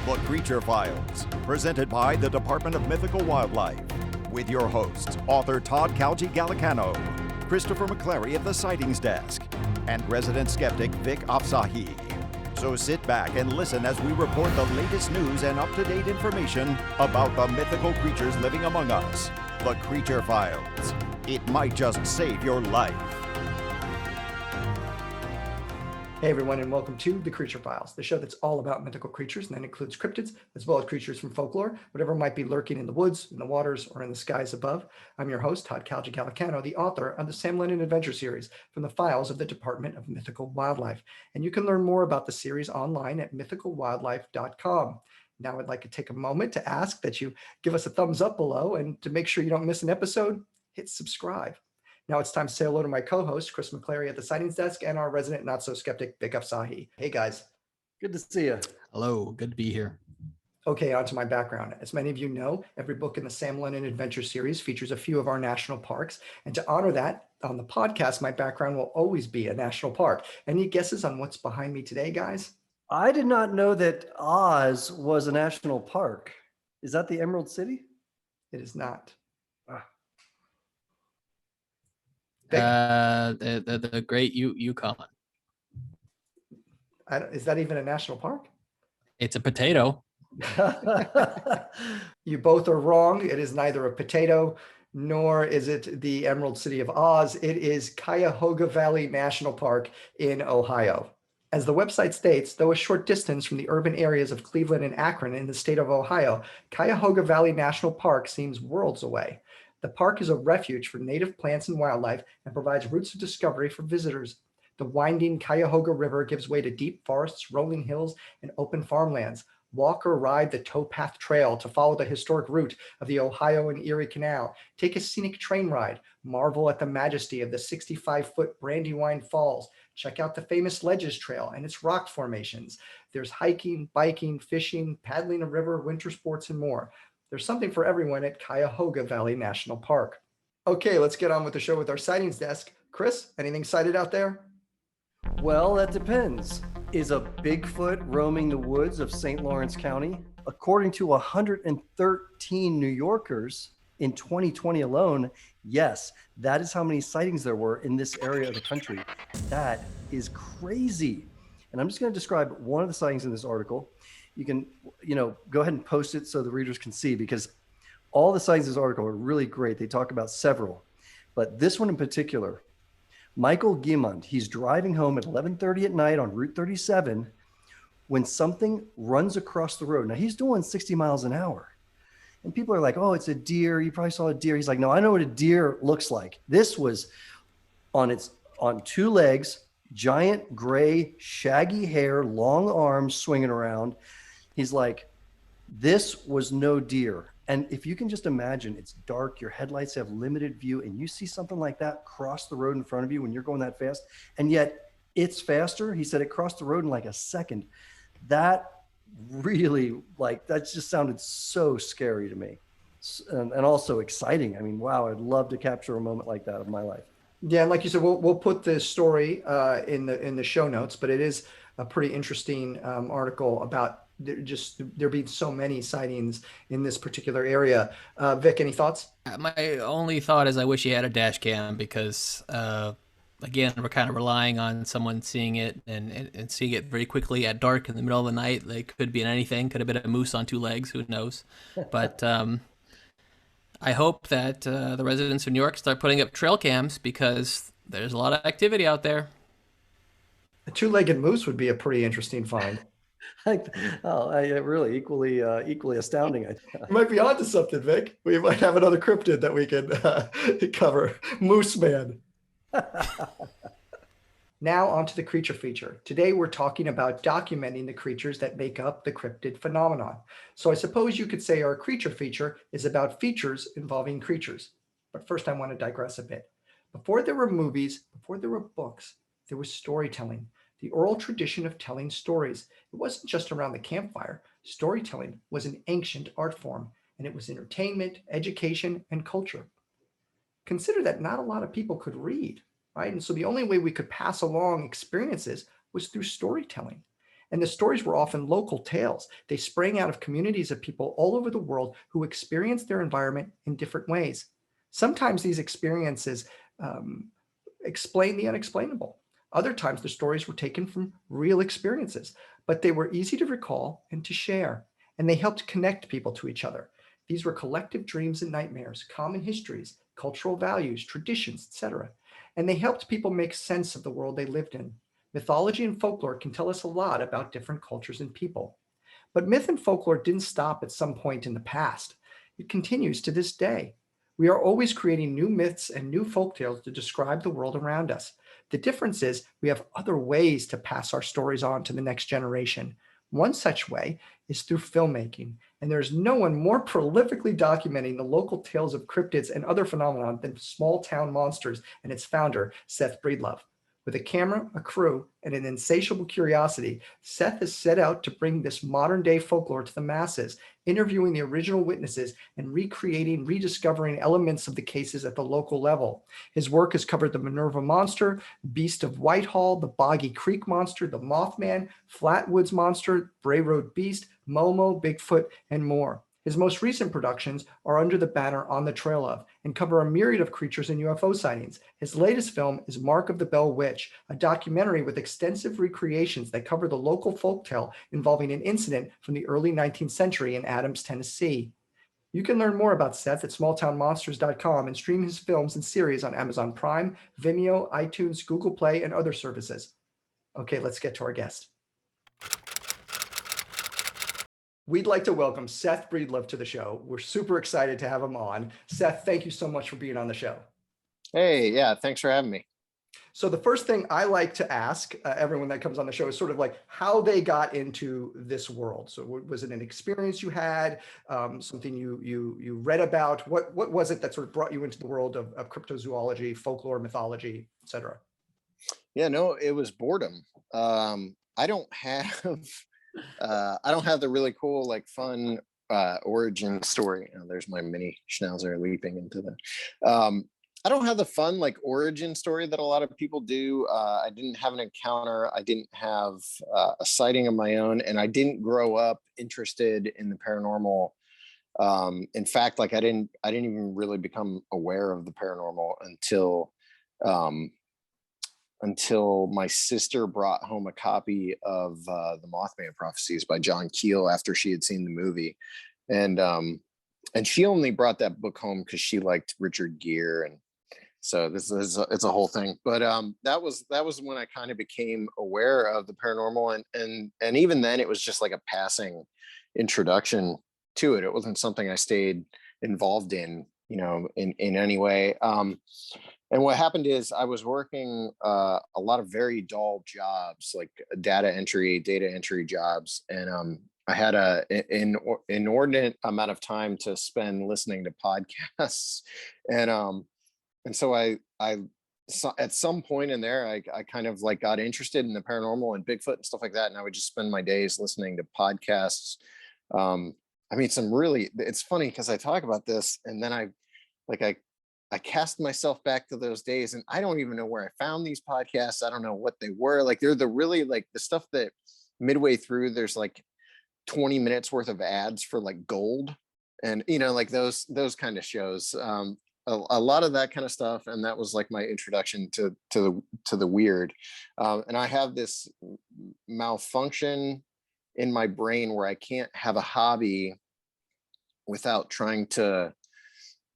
The Creature Files, presented by the Department of Mythical Wildlife, with your hosts, author Todd Calgi Gallicano, Christopher McClary at the Sightings Desk, and resident skeptic Vic Afsahi. So sit back and listen as we report the latest news and up-to-date information about the mythical creatures living among us. The Creature Files. It might just save your life. Hey everyone, and welcome to The Creature Files, the show that's all about mythical creatures, and that includes cryptids, as well as creatures from folklore, whatever might be lurking in the woods, in the waters, or in the skies above. I'm your host, Todd Calgi Gallicano, the author of the Sam Lennon Adventure Series from the files of the Department of Mythical Wildlife. And you can learn more about the series online at mythicalwildlife.com. Now I'd like to take a moment to ask that you give us a thumbs up below, and to make sure you don't miss an episode, hit subscribe. Now it's time to say hello to my co-host, Chris McClary at the Sightings Desk, and our resident not-so-skeptic, Vic Afsahi. Hey, guys. Good to see you. Hello, good to be here. Okay, on to my background. As many of you know, every book in the Sam Lennon Adventure Series features a few of our national parks. And to honor that, on the podcast, my background will always be a national park. Any guesses on what's behind me today, guys? I did not know that Oz was a national park. Is that the Emerald City? It is not. The great Yukon. Is that even a national park? It's a potato. You both are wrong. It is neither a potato, nor is it the Emerald City of Oz. It is Cuyahoga Valley National Park in Ohio. As the website states, though a short distance from the urban areas of Cleveland and Akron in the state of Ohio, Cuyahoga Valley National Park seems worlds away. The park is a refuge for native plants and wildlife and provides routes of discovery for visitors. The winding Cuyahoga River gives way to deep forests, rolling hills, and open farmlands. Walk or ride the towpath trail to follow the historic route of the Ohio and Erie Canal. Take a scenic train ride. Marvel at the majesty of the 65-foot Brandywine Falls. Check out the famous Ledges Trail and its rock formations. There's hiking, biking, fishing, paddling a river, winter sports, and more. There's something for everyone at Cuyahoga Valley National Park. Okay, let's get on with the show with our Sightings Desk. Chris, anything sighted out there? Well, that depends. Is a Bigfoot roaming the woods of St. Lawrence County? According to 113 New Yorkers in 2020 alone, yes, that is how many sightings there were in this area of the country. That is crazy. And I'm just going to describe one of the sightings in this article. You can, go ahead and post it so the readers can see, because all the sightings in this article are really great. They talk about several, but this one in particular, Michael Guimond, he's driving home at 11:30 at night on Route 37 when something runs across the road. Now he's doing 60 miles an hour. And people are like, oh, it's a deer. You probably saw a deer. He's like, no, I know what a deer looks like. This was on two legs, giant gray, shaggy hair, long arms swinging around. He's like, this was no deer. And if you can just imagine, it's dark, your headlights have limited view, and you see something like that cross the road in front of you when you're going that fast, and yet it's faster. He said it crossed the road in like a second. That really, that just sounded so scary to me, and also exciting. I mean, wow, I'd love to capture a moment like that of my life. Yeah, and like you said, we'll put this story in the show notes, but it is a pretty interesting article about there being so many sightings in this particular area. Vic, any thoughts? My only thought is I wish he had a dash cam, because again, we're kind of relying on someone seeing it and seeing it very quickly at dark in the middle of the night. Like, could be anything. Could have been a moose on two legs. Who knows? But I hope that the residents of New York start putting up trail cams, because there's a lot of activity out there. A two-legged moose would be a pretty interesting find. Really equally astounding. You might be onto something, Vic. We might have another cryptid that we can cover. Moose Man. Now onto the creature feature. Today we're talking about documenting the creatures that make up the cryptid phenomenon. So I suppose you could say our creature feature is about features involving creatures. But first I want to digress a bit. Before there were movies, before there were books, there was storytelling. The oral tradition of telling stories. It wasn't just around the campfire. Storytelling was an ancient art form, and it was entertainment, education, and culture. Consider that not a lot of people could read, right? And so the only way we could pass along experiences was through storytelling. And the stories were often local tales. They sprang out of communities of people all over the world who experienced their environment in different ways. Sometimes these experiences explain the unexplainable. Other times the stories were taken from real experiences, but they were easy to recall and to share, and they helped connect people to each other. These were collective dreams and nightmares, common histories, cultural values, traditions, etc. And they helped people make sense of the world they lived in. Mythology and folklore can tell us a lot about different cultures and people. But myth and folklore didn't stop at some point in the past. It continues to this day. We are always creating new myths and new folktales to describe the world around us. The difference is we have other ways to pass our stories on to the next generation. One such way is through filmmaking, and there's no one more prolifically documenting the local tales of cryptids and other phenomena than Small Town Monsters and its founder, Seth Breedlove. With a camera, a crew, and an insatiable curiosity, Seth has set out to bring this modern-day folklore to the masses, interviewing the original witnesses and rediscovering elements of the cases at the local level. His work has covered the Minerva Monster, Beast of Whitehall, the Boggy Creek Monster, the Mothman, Flatwoods Monster, Bray Road Beast, Momo, Bigfoot, and more. His most recent productions are under the banner On the Trail Of and cover a myriad of creatures and UFO sightings. His latest film is Mark of the Bell Witch, a documentary with extensive recreations that cover the local folktale involving an incident from the early 19th century in Adams, Tennessee. You can learn more about Seth at smalltownmonsters.com and stream his films and series on Amazon Prime, Vimeo, iTunes, Google Play, and other services. Okay, let's get to our guest. We'd like to welcome Seth Breedlove to the show. We're super excited to have him on. Seth, thank you so much for being on the show. Hey, yeah, thanks for having me. So the first thing I like to ask everyone that comes on the show is sort of like how they got into this world. So was it an experience you had, something you read about? What was it that sort of brought you into the world of cryptozoology, folklore, mythology, et cetera? Yeah, no, it was boredom. I don't have the really cool, like fun origin story. Oh, there's my mini schnauzer leaping into the. I don't have the fun like origin story that a lot of people do. I didn't have an encounter. I didn't have a sighting of my own, and I didn't grow up interested in the paranormal. In fact, like I didn't even really become aware of the paranormal until my sister brought home a copy of the Mothman Prophecies by John Keel after she had seen the movie, and she only brought that book home because she liked Richard Gere, and so it's a whole thing. But that was when I kind of became aware of the paranormal, and even then it was just like a passing introduction to it. It wasn't something I stayed involved in, in any way. And what happened is I was working a lot of very dull jobs, like data entry jobs. And I had an inordinate amount of time to spend listening to podcasts. And so I at some point in there, I kind of like got interested in the paranormal and Bigfoot and stuff like that. And I would just spend my days listening to podcasts. I mean, it's funny because I talk about this and then I cast myself back to those days and I don't even know where I found these podcasts. I don't know what they were. Like they're the stuff that midway through there's like 20 minutes worth of ads for like gold and, like those kind of shows. A lot of that kind of stuff. And that was like my introduction to the weird. And I have this malfunction in my brain where I can't have a hobby without trying to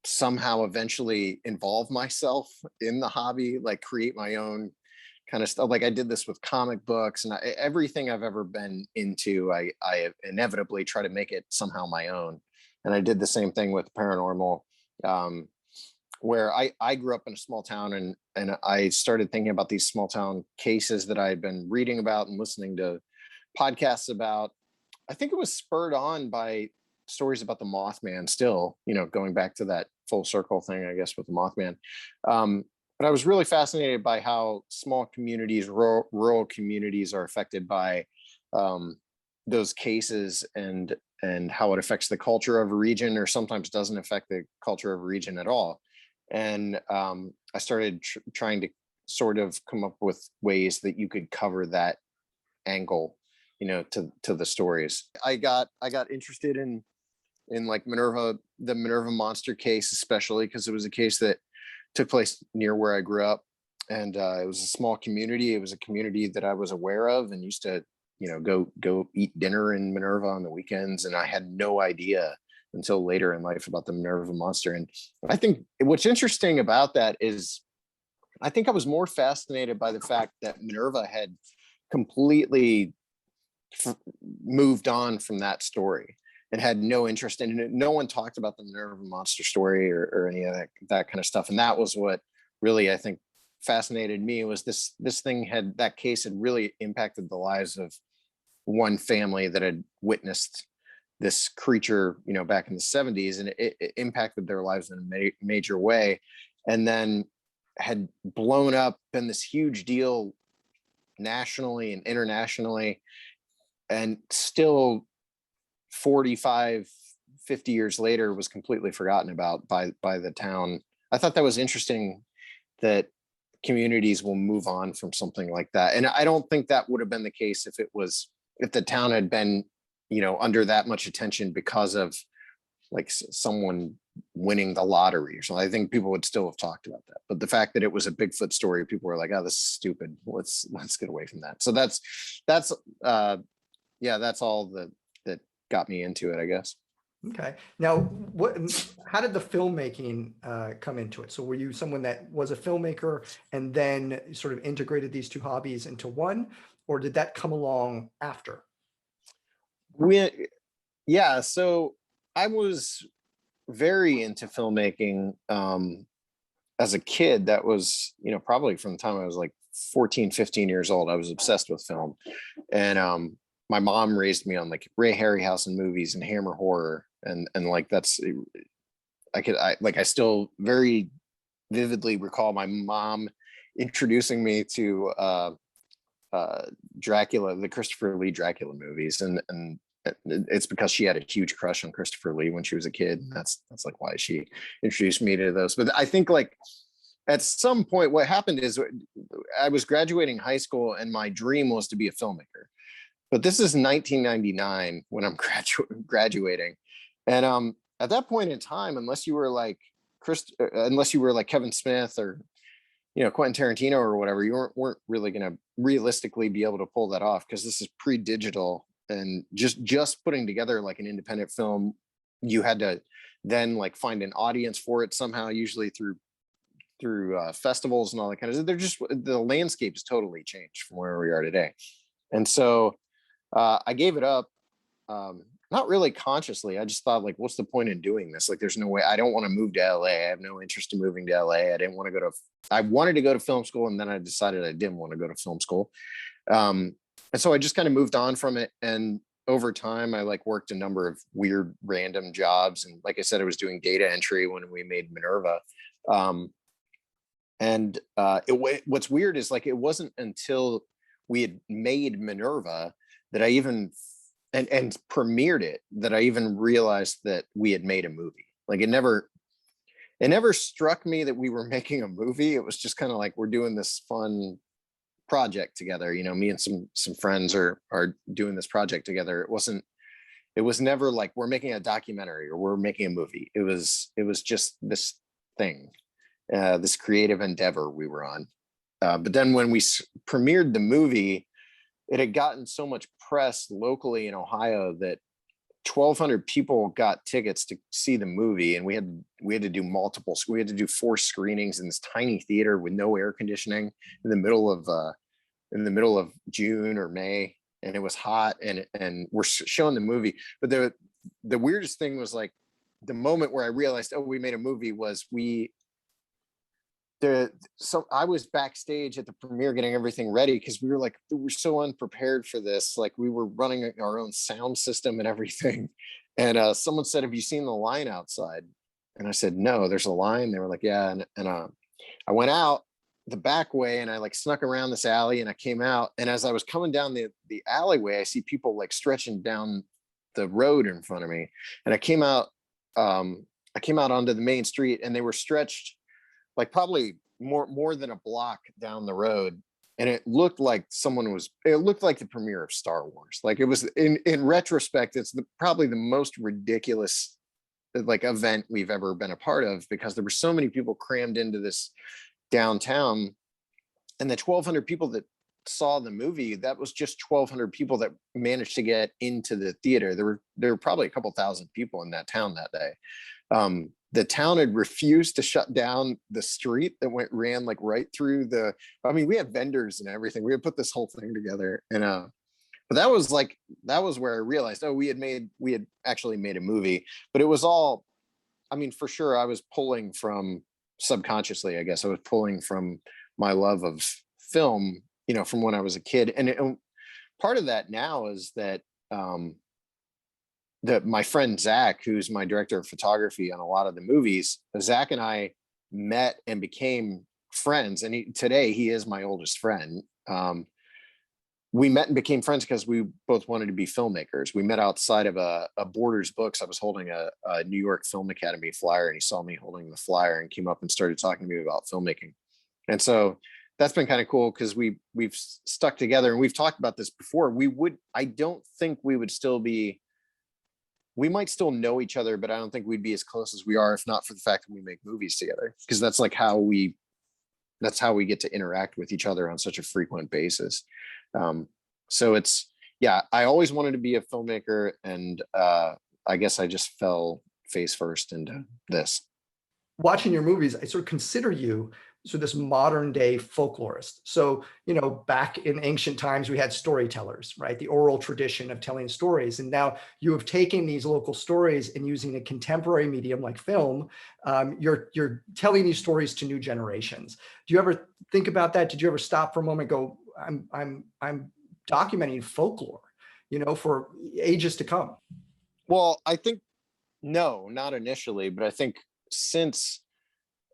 somehow eventually involve myself in the hobby, like create my own kind of stuff. Like I did this with comic books and everything I've ever been into, I inevitably try to make it somehow my own. And I did the same thing with paranormal, where I grew up in a small town and I started thinking about these small town cases that I had been reading about and listening to podcasts about. I think it was spurred on by stories about the Mothman still, going back to that full circle thing, I guess, with the Mothman. But I was really fascinated by how small communities, rural communities are affected by those cases and how it affects the culture of a region or sometimes doesn't affect the culture of a region at all. And I started trying to sort of come up with ways that you could cover that angle, to the stories. I got interested in like Minerva, the Minerva monster case, especially because it was a case that took place near where I grew up. And it was a small community. It was a community that I was aware of and used to, go eat dinner in Minerva on the weekends. And I had no idea until later in life about the Minerva monster. And I think what's interesting about that is I think I was more fascinated by the fact that Minerva had completely moved on from that story and had no interest in it. No one talked about the Minerva monster story or any of that kind of stuff. And that was what really, I think, fascinated me, was that case had really impacted the lives of one family that had witnessed this creature, back in the 70s, and it impacted their lives in a major way, and then had blown up, been this huge deal nationally and internationally, and still 45, 50 years later was completely forgotten about by the town. I thought that was interesting, that communities will move on from something like that. And I don't think that would have been the case if the town had been, under that much attention because of like someone winning the lottery or something. I think people would still have talked about that. But the fact that it was a Bigfoot story, people were like, "Oh, this is stupid. Let's get away from that." So that's all that got me into it, I guess. Okay. Now, how did the filmmaking come into it? So were you someone that was a filmmaker and then sort of integrated these two hobbies into one, or did that come along after? So I was very into filmmaking as a kid. That was, probably from the time I was like 14, 15 years old. I was obsessed with film. And my mom raised me on like Ray Harryhausen movies and Hammer horror. And like, I still very vividly recall my mom introducing me to Dracula, the Christopher Lee Dracula movies. And it's because she had a huge crush on Christopher Lee when she was a kid. And that's like why she introduced me to those. But I think like at some point what happened is I was graduating high school and my dream was to be a filmmaker. But this is 1999 when I'm graduating. And at that point in time, unless you were like Kevin Smith or Quentin Tarantino or whatever, you weren't really going to realistically be able to pull that off, because this is pre-digital, and just putting together like an independent film, you had to then like find an audience for it somehow, usually through festivals and all that kind of. The landscape has totally changed from where we are today, and so I gave it up. Not really consciously. I just thought, like, what's the point in doing this? Like, there's no way. I don't want to move to LA. I have no interest in moving to LA. I wanted to go to film school, and then I decided I didn't want to go to film school. And so I just kind of moved on from it. And over time, I like worked a number of weird random jobs. And like I said, I was doing data entry when we made Minerva. What's weird is like, it wasn't until we had made Minerva that I even and premiered it that I even realized that we had made a movie. Like it never struck me that we were making a movie. It was just kind of like, we're doing this fun project together. Me and some friends are doing this project together. It was never like we're making a documentary or we're making a movie. It was just this thing, this creative endeavor we were on. But then when we premiered the movie, it had gotten so much press locally in Ohio that 1,200 people got tickets to see the movie, and we had to do multiple. We had to do 4 screenings in this tiny theater with no air conditioning in the middle of June or May, and it was hot, and we're showing the movie. But the weirdest thing was like the moment where I realized, oh, we made a movie was so I was backstage at the premiere getting everything ready, because we were so unprepared for this. Like we were running our own sound system and everything. And someone said, "Have you seen the line outside?" And I said, "No, there's a line." They were like, "Yeah." And I went out the back way and I like snuck around this alley and I came out. And as I was coming down the alleyway, I see people like stretching down the road in front of me. And I came out onto the main street, and they were stretched like probably more than a block down the road. and it looked like it looked like the premiere of Star Wars. Like it was, in retrospect, it's probably the most ridiculous like event we've ever been a part of, because there were so many people crammed into this downtown, and the 1,200 people that saw the movie, that was just 1,200 people that managed to get into the theater. There were probably a couple thousand people in that town that day. The town had refused to shut down the street that ran like right through we had vendors and everything. We had put this whole thing together, and but that was where I realized, we had actually made a movie. But it was all, for sure I was pulling from, subconsciously, I guess I was pulling from my love of film, from when I was a kid. And part of that now is that that my friend Zach, who's my director of photography on a lot of the movies, Zach and I met and became friends. And today he is my oldest friend. We met and became friends because we both wanted to be filmmakers. We met outside of a Borders Books. I was holding a New York Film Academy flyer, and he saw me holding the flyer and came up and started talking to me about filmmaking. And so that's been kind of cool, because we've stuck together, and we've talked about this before. I don't think we would still be, we might still know each other, but I don't think we'd be as close as we are if not for the fact that we make movies together, because that's like how we get to interact with each other on such a frequent basis. So it's, I always wanted to be a filmmaker, and I guess I just fell face first into this. Watching your movies, I sort of consider you so this modern day folklorist. So, back in ancient times, we had storytellers, right? The oral tradition of telling stories. And now you have taken these local stories and using a contemporary medium like film, you're telling these stories to new generations. Do you ever think about that? Did you ever stop for a moment and go, I'm documenting folklore, for ages to come? Well, I think, no, not initially, but I think since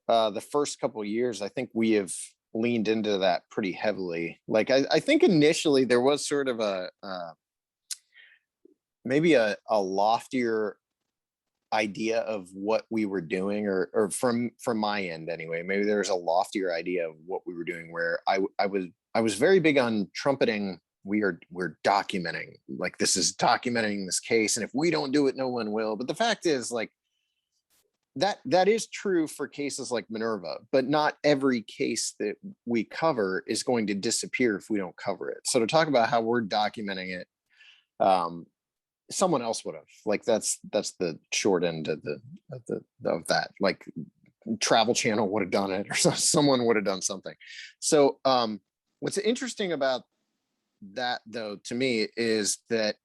the first couple of years, I think we have leaned into that pretty heavily. Like I think initially there was sort of maybe a loftier idea of what we were doing, or from my end anyway. Maybe there's a loftier idea of what we were doing, where I was very big on trumpeting. We're documenting, like, this is documenting this case, and if we don't do it, no one will. But the fact is, like, that is true for cases like Minerva, but not every case that we cover is going to disappear if we don't cover it. So to talk about how we're documenting it, someone else would have, like, that's the short end of that. Like, Travel Channel would have done it, or someone would have done something. So what's interesting about that, though, to me, is that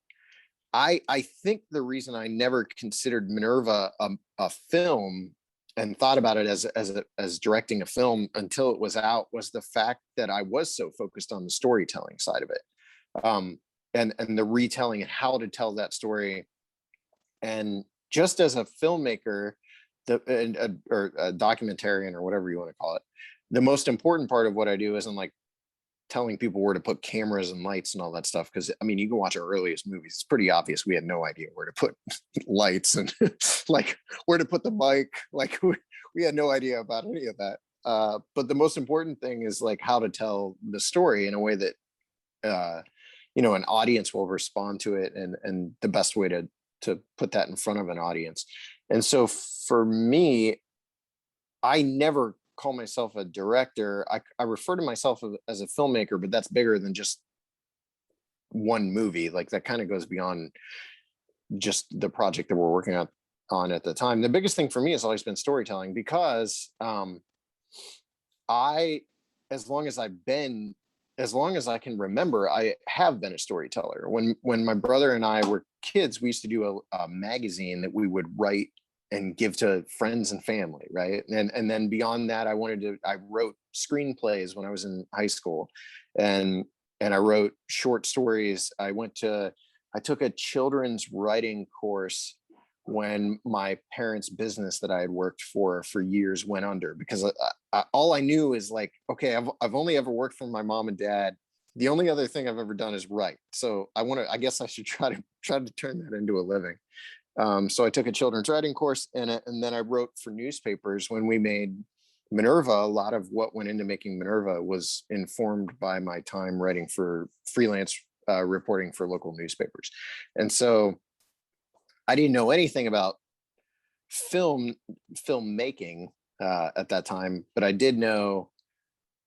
I think the reason I never considered Minerva a film and thought about it as directing a film until it was out was the fact that I was so focused on the storytelling side of it, and the retelling and how to tell that story. And just as a filmmaker, or a documentarian, or whatever you want to call it, the most important part of what I do isn't like telling people where to put cameras and lights and all that stuff, because you can watch our earliest movies, it's pretty obvious we had no idea where to put lights and like where to put the mic. Like, we had no idea about any of that, but the most important thing is like how to tell the story in a way that an audience will respond to it, and the best way to put that in front of an audience. And so for me, I never call myself a director. I refer to myself as a filmmaker, but that's bigger than just one movie. Like, that kind of goes beyond just the project that we're working on at the time. The biggest thing for me has always been storytelling, because as long as I can remember, I have been a storyteller. When my brother and I were kids, we used to do a magazine that we would write and give to friends and family, right? And then beyond that, I wrote screenplays when I was in high school, and I wrote short stories. I took a children's writing course when my parents' business that I had worked for years went under, because all I knew is like, okay, I've only ever worked for my mom and dad. The only other thing I've ever done is write. So I guess I should try to turn that into a living. So I took a children's writing course, and then I wrote for newspapers when we made Minerva, a lot of what went into making Minerva was informed by my time writing for freelance reporting for local newspapers. And so I didn't know anything about filmmaking at that time, but I did know,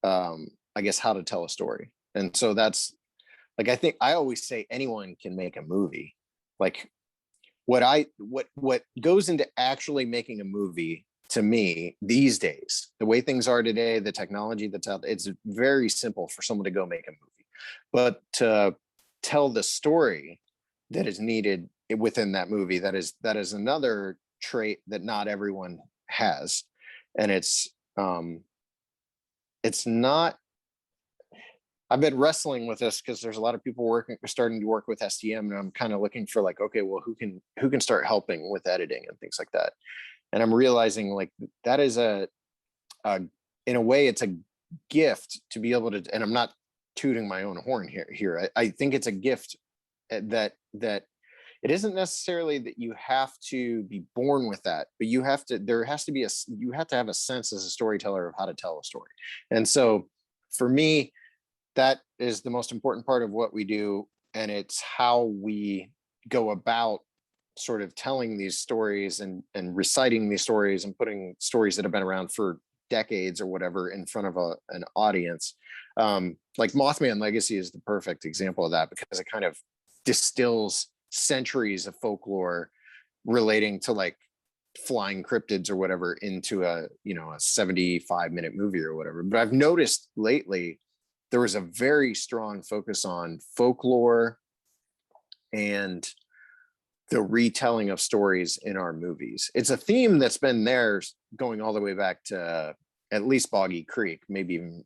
I guess, how to tell a story. And so that's like, I think I always say anyone can make a movie. Like what goes into actually making a movie, to me these days, the way things are today, the technology that's out, it's very simple for someone to go make a movie, but to tell the story that is needed within that movie, that is another trait that not everyone has. And it's not, I've been wrestling with this because there's a lot of people starting to work with STM, and I'm kind of looking for like, okay, well, who can start helping with editing and things like that. And I'm realizing like that is in a way, it's a gift to be able to, and I'm not tooting my own horn here. I think it's a gift that it isn't necessarily that you have to be born with that, but you have to have a sense as a storyteller of how to tell a story. And so for me, that is the most important part of what we do. And it's how we go about sort of telling these stories and reciting these stories and putting stories that have been around for decades or whatever in front of an audience. Like Mothman Legacy is the perfect example of that, because it kind of distills centuries of folklore relating to like flying cryptids or whatever into a 75-minute movie or whatever. But I've noticed lately there was a very strong focus on folklore and the retelling of stories in our movies. It's a theme that's been there going all the way back to at least Boggy Creek, maybe even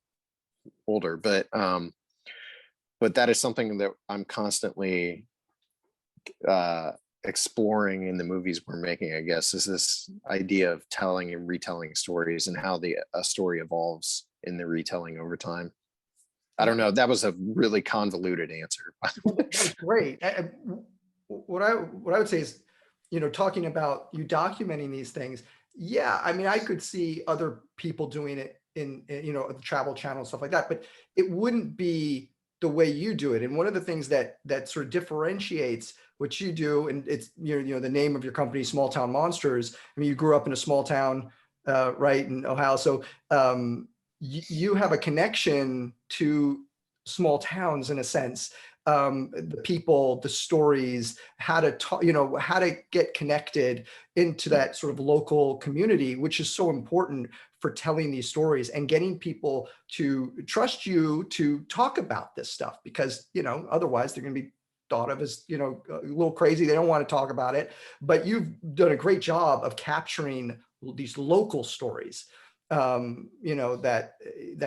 older, but that is something that I'm constantly exploring in the movies we're making, I guess, is this idea of telling and retelling stories and how a story evolves in the retelling over time. I don't know. That was a really convoluted answer. That was great. What I would say is, talking about you documenting these things. Yeah, I mean, I could see other people doing it in the Travel Channel and stuff like that, but it wouldn't be the way you do it. And one of the things that sort of differentiates what you do, and it's the name of your company, Small Town Monsters. I mean, you grew up in a small town, right, in Ohio, so you have a connection to small towns in a sense. The people, the stories, how to talk, how to get connected into that sort of local community, which is so important for telling these stories and getting people to trust you to talk about this stuff, because, otherwise they're going to be thought of as, a little crazy. They don't want to talk about it, but you've done a great job of capturing these local stories. That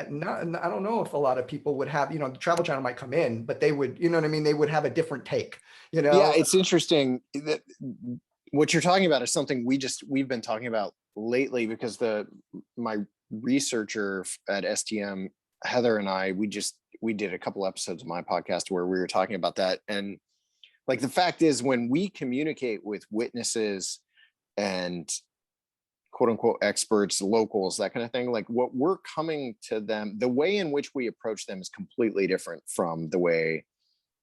not, I don't know if a lot of people would have, the Travel Channel might come in, but they would, they would have a different take, Yeah, it's interesting that what you're talking about is something we've been talking about lately, because my researcher at STM, Heather, and I, we did a couple episodes of my podcast where we were talking about that. And like, the fact is, when we communicate with witnesses and quote unquote experts, locals, that kind of thing, like what we're coming to them, the way in which we approach them is completely different from the way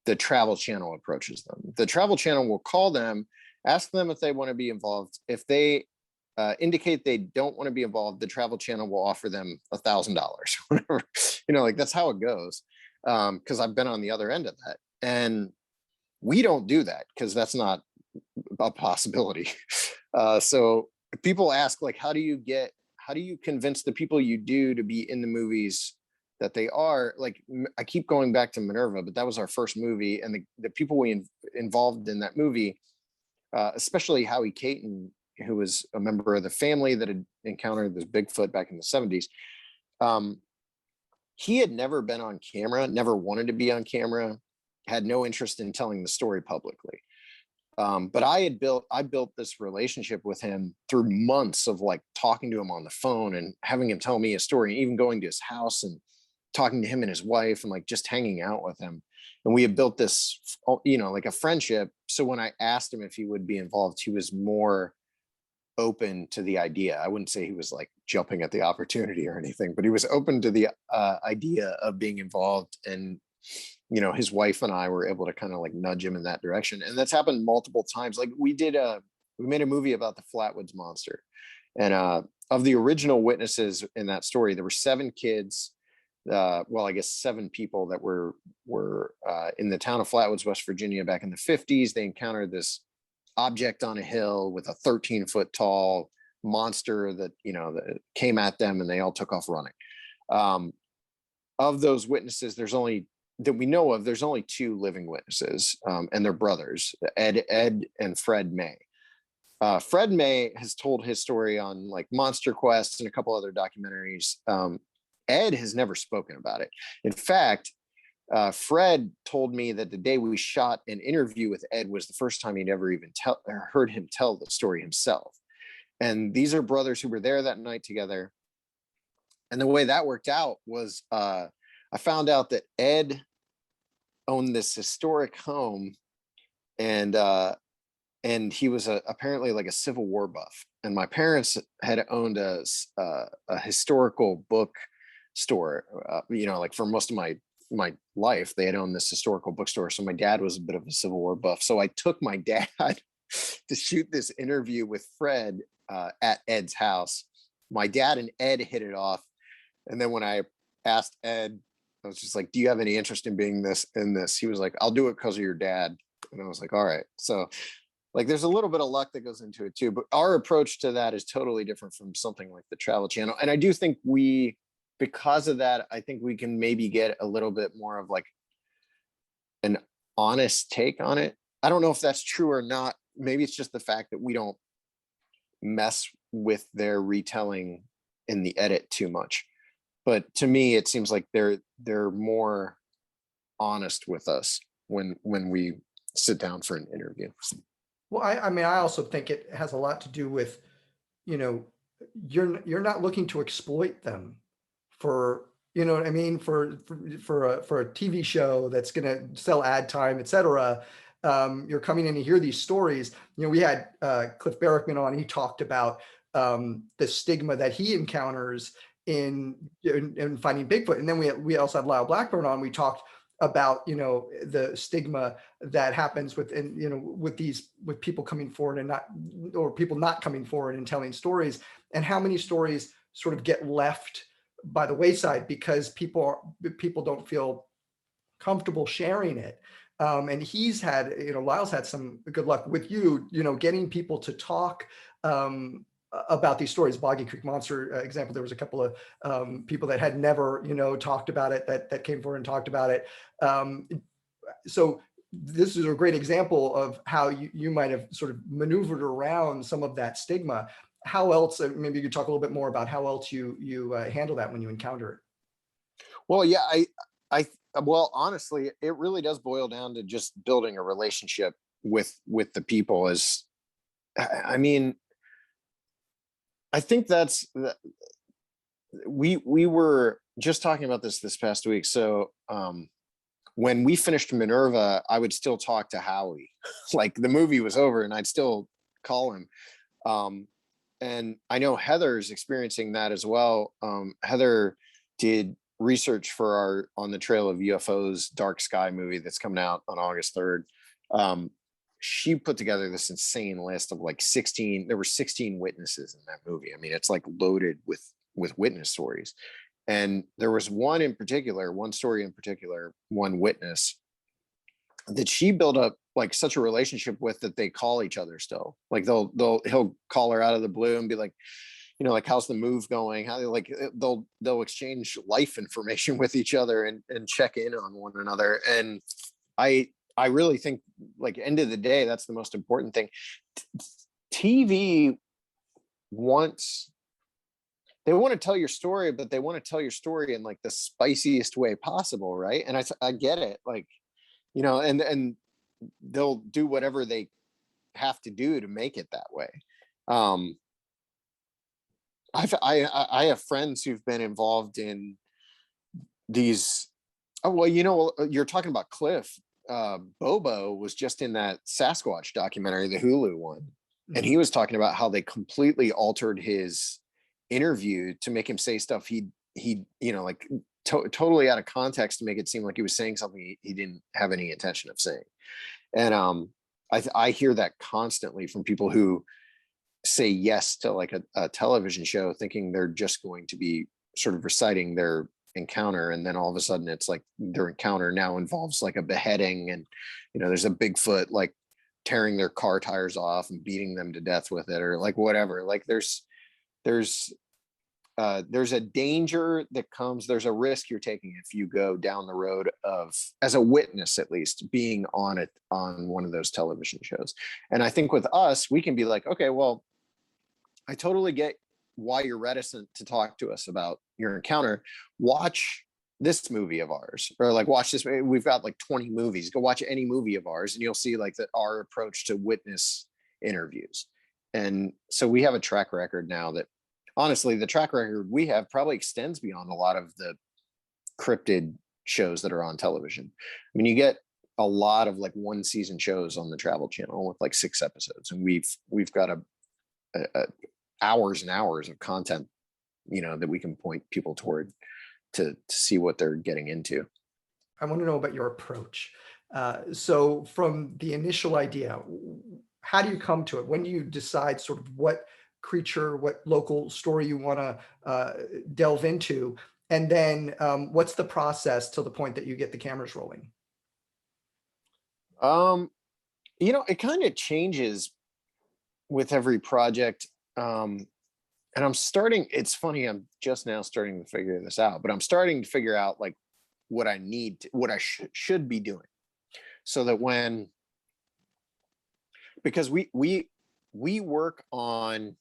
the Travel Channel approaches them. The Travel Channel will call them, ask them if they want to be involved. If they indicate they don't want to be involved, the Travel Channel will offer them $1,000, whatever. Like, that's how it goes. Because I've been on the other end of that, and we don't do that because that's not a possibility. So people ask, like, how do you convince the people you do to be in the movies that they are? Like, I keep going back to Minerva, but that was our first movie, and the people we involved in that movie, especially Howie Caton, who was a member of the family that had encountered this Bigfoot back in the 70s. He had never been on camera, never wanted to be on camera, had no interest in telling the story publicly. But I built this relationship with him through months of like talking to him on the phone and having him tell me a story, even going to his house and talking to him and his wife and like just hanging out with him. And we had built this, like a friendship. So when I asked him if he would be involved, he was more open to the idea. I wouldn't say he was like jumping at the opportunity or anything, but he was open to the idea of being involved. And, you know, his wife and I were able to kind of like nudge him in that direction. And that's happened multiple times. Like we made a movie about the Flatwoods Monster. And of the original witnesses in that story, there were 7 kids. Well, I guess 7 people that were in the town of Flatwoods, West Virginia, back in the 50s. They encountered this object on a hill with a 13-foot tall monster that, you know, that came at them, and they all took off running. Of those witnesses, there's only 2 living witnesses, and they're brothers, Ed and Fred May. Fred May has told his story on like Monster Quest and a couple other documentaries. Ed has never spoken about it. In fact, Fred told me that the day we shot an interview with Ed was the first time he'd ever even heard him tell the story himself. And these are brothers who were there that night together. And the way that worked out was I found out that Ed owned this historic home, and he was apparently like a Civil War buff. And my parents had owned a historical book store, you know, like for most of my life, they had owned this historical bookstore. So my dad was a bit of a Civil War buff. So I took my dad to shoot this interview with Fred at Ed's house. My dad and Ed hit it off. And then when I asked Ed, I was just like, do you have any interest in being in this? He was like, I'll do it because of your dad. And I was like, all right. So like, there's a little bit of luck that goes into it too, but our approach to that is totally different from something like the Travel Channel. And I do think because of that, I think we can maybe get a little bit more of like an honest take on it. I don't know if that's true or not. Maybe it's just the fact that we don't mess with their retelling in the edit too much. But to me, it seems like they're more honest with us when we sit down for an interview. Well, I mean, I also think it has a lot to do with, you know, you're not looking to exploit them for, you know what I mean, for a TV show that's going to sell ad time, et cetera. You're coming in to hear these stories. You know, we had Cliff Barrickman on. He talked about the stigma that he encounters in finding Bigfoot, and then we also had Lyle Blackburn on. We talked about, you know, the stigma that happens with people coming forward or people not coming forward and telling stories, and how many stories sort of get left by the wayside because people don't feel comfortable sharing it. And he's had, you know, Lyle's had some good luck with you know, getting people to talk about these stories. Boggy Creek Monster example, there was a couple of people that had never, you know, talked about it that came forward and talked about it. So this is a great example of how you might have sort of maneuvered around some of that stigma. How else, maybe you could talk a little bit more about how else you handle that when you encounter it. Well, yeah, well, honestly, it really does boil down to just building a relationship with the people. I mean, I think we were just talking about this past week. So when we finished Minerva, I would still talk to Howie. Like the movie was over and I'd still call him. And I know Heather's experiencing that as well. Heather did research for our On the Trail of UFOs Dark Sky movie that's coming out on August 3rd. She put together this insane list of like 16 witnesses in that movie. I mean, it's like loaded with witness stories. And there was one story in particular, one witness that she built up like such a relationship with that they call each other still. Like he'll call her out of the blue and be like, you know, like, how's the move going? How they'll exchange life information with each other and check in on one another. And I really think, like, end of the day, that's the most important thing. TV they want to tell your story, but they want to tell your story in like the spiciest way possible, right? And I get it, like, you know, and they'll do whatever they have to do to make it that way. I have friends who've been involved in these. Oh, well, you know, you're talking about Cliff. Bobo was just in that Sasquatch documentary, the Hulu one. And he was talking about how they completely altered his interview to make him say stuff he like totally out of context to make it seem like he was saying something he didn't have any intention of saying. And I hear that constantly from people who say yes to like a television show thinking they're just going to be sort of reciting their encounter, and then all of a sudden it's like their encounter now involves like a beheading, and there's a Bigfoot like tearing their car tires off and beating them to death with it, or like whatever. Like there's a danger that comes, there's a risk you're taking if you go down the road of, as a witness at least, being on one of those television shows. And I think with us, we can be like, okay, well, I totally get why you're reticent to talk to us about your encounter. Watch this movie of ours, or like watch this. We've got like 20 movies. Go watch any movie of ours and you'll see like our approach to witness interviews. And so we have a track record now that, honestly, the track record we have probably extends beyond a lot of the cryptid shows that are on television. I mean, you get a lot of like one season shows on the Travel Channel with like 6 episodes, and we've got a hours and hours of content, that we can point people toward to see what they're getting into. I want to know about your approach. So from the initial idea, how do you come to it? When do you decide sort of what creature, what local story you want to delve into? And then what's the process till the point that you get the cameras rolling? It kind of changes with every project. And it's funny, I'm just now starting to figure this out, but I'm starting to figure out like what I should be doing, so that because we work on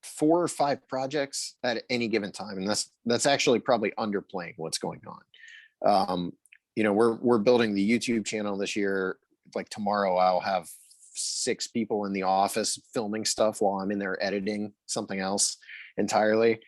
4 or 5 projects at any given time, and that's actually probably underplaying what's going on. We're building the YouTube channel this year. Like tomorrow I'll have 6 people in the office filming stuff while I'm in there editing something else entirely.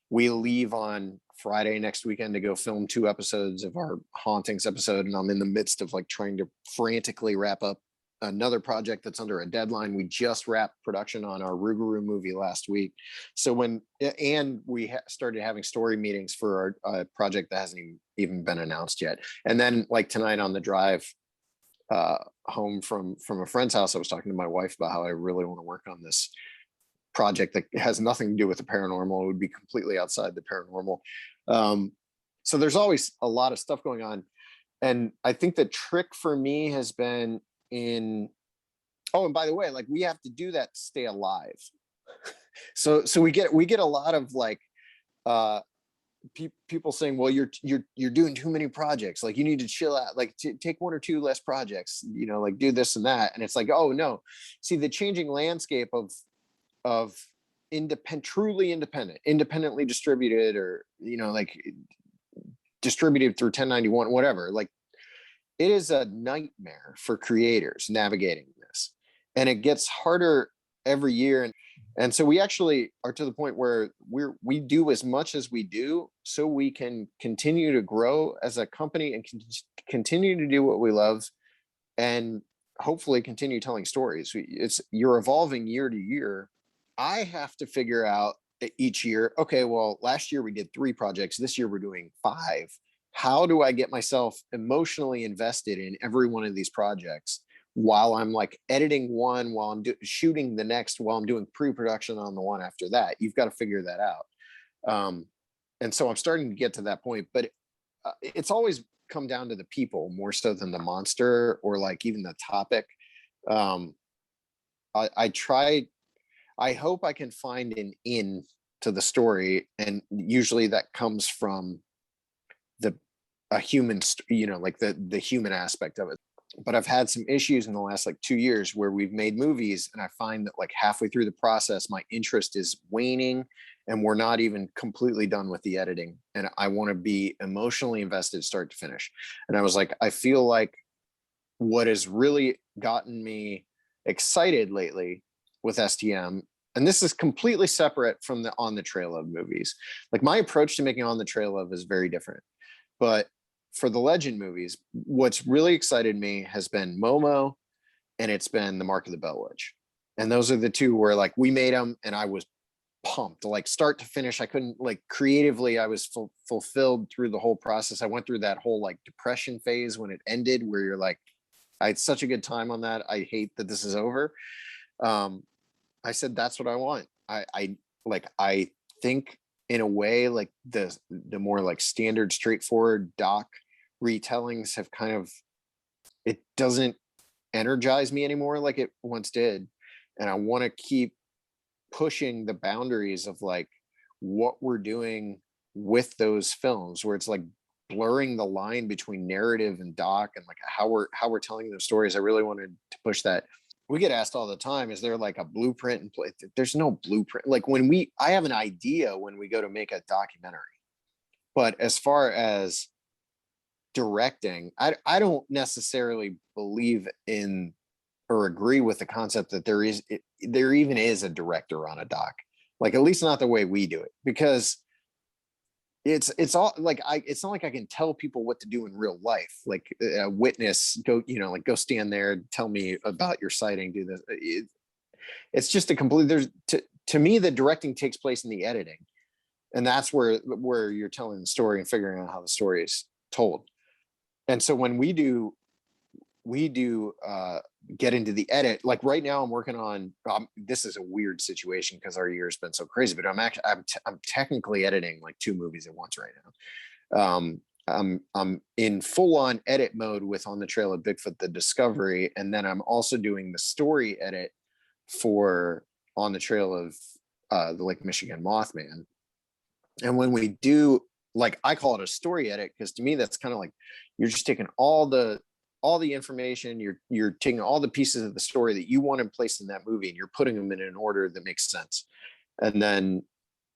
We leave on Friday next weekend to go film 2 episodes of our hauntings episode, and I'm in the midst of like trying to frantically wrap up another project that's under a deadline. We just wrapped production on our Rougarou movie last week. So we started having story meetings for our project that hasn't even been announced yet. And then like tonight on the drive home from a friend's house, I was talking to my wife about how I really want to work on this project that has nothing to do with the paranormal. It would be completely outside the paranormal. So there's always a lot of stuff going on. And I think the trick for me has been and by the way, like we have to do that to stay alive. So we get a lot of like people saying, well, you're doing too many projects, like you need to chill out, like take 1 or 2 less projects, like do this and that. And it's like, oh no, see, the changing landscape of truly independently distributed, or like distributed through 1091, whatever, like it is a nightmare for creators navigating this, and it gets harder every year. And so we actually are to the point where we do as much as we do so we can continue to grow as a company and continue to do what we love, and hopefully continue telling stories. You're evolving year to year. I have to figure out each year, okay, well, last year we did 3 projects. This year we're doing 5. How do I get myself emotionally invested in every one of these projects while I'm like editing one, while I'm shooting the next, while I'm doing pre-production on the one after that? You've got to figure that out. And so I'm starting to get to that point, but it's always come down to the people more so than the monster or like even the topic. I hope I can find an in to the story, and usually that comes from a human, like the human aspect of it. But I've had some issues in the last like 2 years where we've made movies, and I find that like halfway through the process, my interest is waning, and we're not even completely done with the editing. And I want to be emotionally invested start to finish. And I was like, I feel like what has really gotten me excited lately with STM, and this is completely separate from the On the Trail of movies. Like my approach to making On the Trail of is very different. But for the Legend movies, what's really excited me has been Momo, and it's been The Mark of the Bell Witch. And those are the two where like we made them and I was pumped, like start to finish. I couldn't, like, creatively I was fulfilled through the whole process. I went through that whole like depression phase when it ended, where you're like, I had such a good time on that, I hate that this is over. I said that's what I want. I think in a way like the more like standard straightforward doc retellings have kind of, it doesn't energize me anymore like it once did. And I want to keep pushing the boundaries of like what we're doing with those films, where it's like blurring the line between narrative and doc, and like how we're telling those stories. I really wanted to push that. We get asked all the time, is there like a blueprint in place? There's no blueprint. Like I have an idea when we go to make a documentary, but as far as directing, I don't necessarily believe in or agree with the concept that there even is a director on a doc, like at least not the way we do it, because it's all like it's not like I can tell people what to do in real life, like a witness, go, like go stand there, tell me about your sighting, do this. It's just a complete, to me the directing takes place in the editing, and that's where you're telling the story and figuring out how the story is told. And so when we do get into the edit, like right now I'm working on, this is a weird situation because our year's been so crazy, but I'm technically editing like 2 movies at once right now. I'm in full on edit mode with On the Trail of Bigfoot, The Discovery. And then I'm also doing the story edit for On the Trail of the Lake Michigan Mothman. And when we do, like, I call it a story edit, because to me, that's kind of like, you're just taking all the information, you're taking all the pieces of the story that you want in place in that movie, and you're putting them in an order that makes sense. And then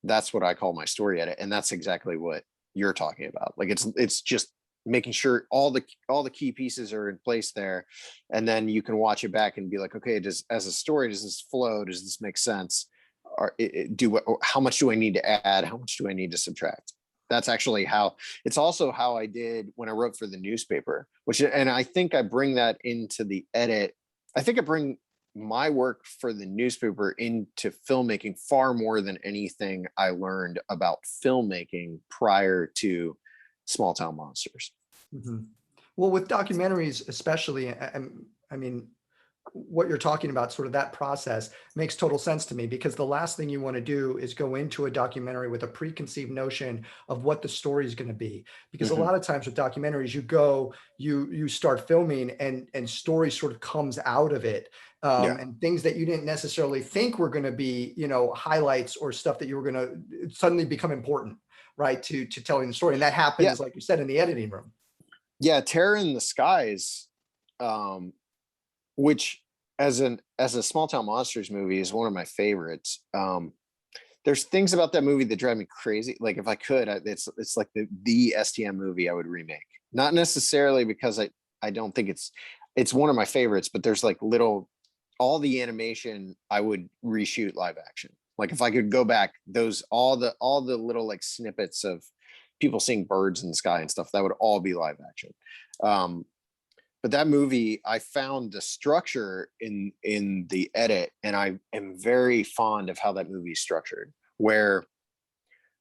that's what I call my story edit. And that's exactly what you're talking about. Like it's just making sure all the key pieces are in place there. And then you can watch it back and be like, okay, as a story, does this flow? Does this make sense? How much do I need to add? How much do I need to subtract? That's actually it's also how I did when I wrote for the newspaper, and I think I bring that into the edit. I think I bring my work for the newspaper into filmmaking far more than anything I learned about filmmaking prior to Small Town Monsters. Mm-hmm. Well, with documentaries, especially, I mean, what you're talking about, sort of that process, makes total sense to me, because the last thing you want to do is go into a documentary with a preconceived notion of what the story is going to be. Because a lot of times with documentaries, you start filming and story sort of comes out of it. And things that you didn't necessarily think were going to be, highlights or stuff that you were going to suddenly become important, right, to telling the story. And that happens, like you said, in the editing room. Yeah, Terror in the Skies, which as a Small Town Monsters movie is one of my favorites. There's things about that movie that drive me crazy. Like if I could, it's like the STM movie I would remake. Not necessarily because I don't think it's one of my favorites, but there's like all the animation I would reshoot live action. Like if I could go back, all the little like snippets of people seeing birds in the sky and stuff, that would all be live action. But that movie, I found the structure in the edit, and I am very fond of how that movie is structured, where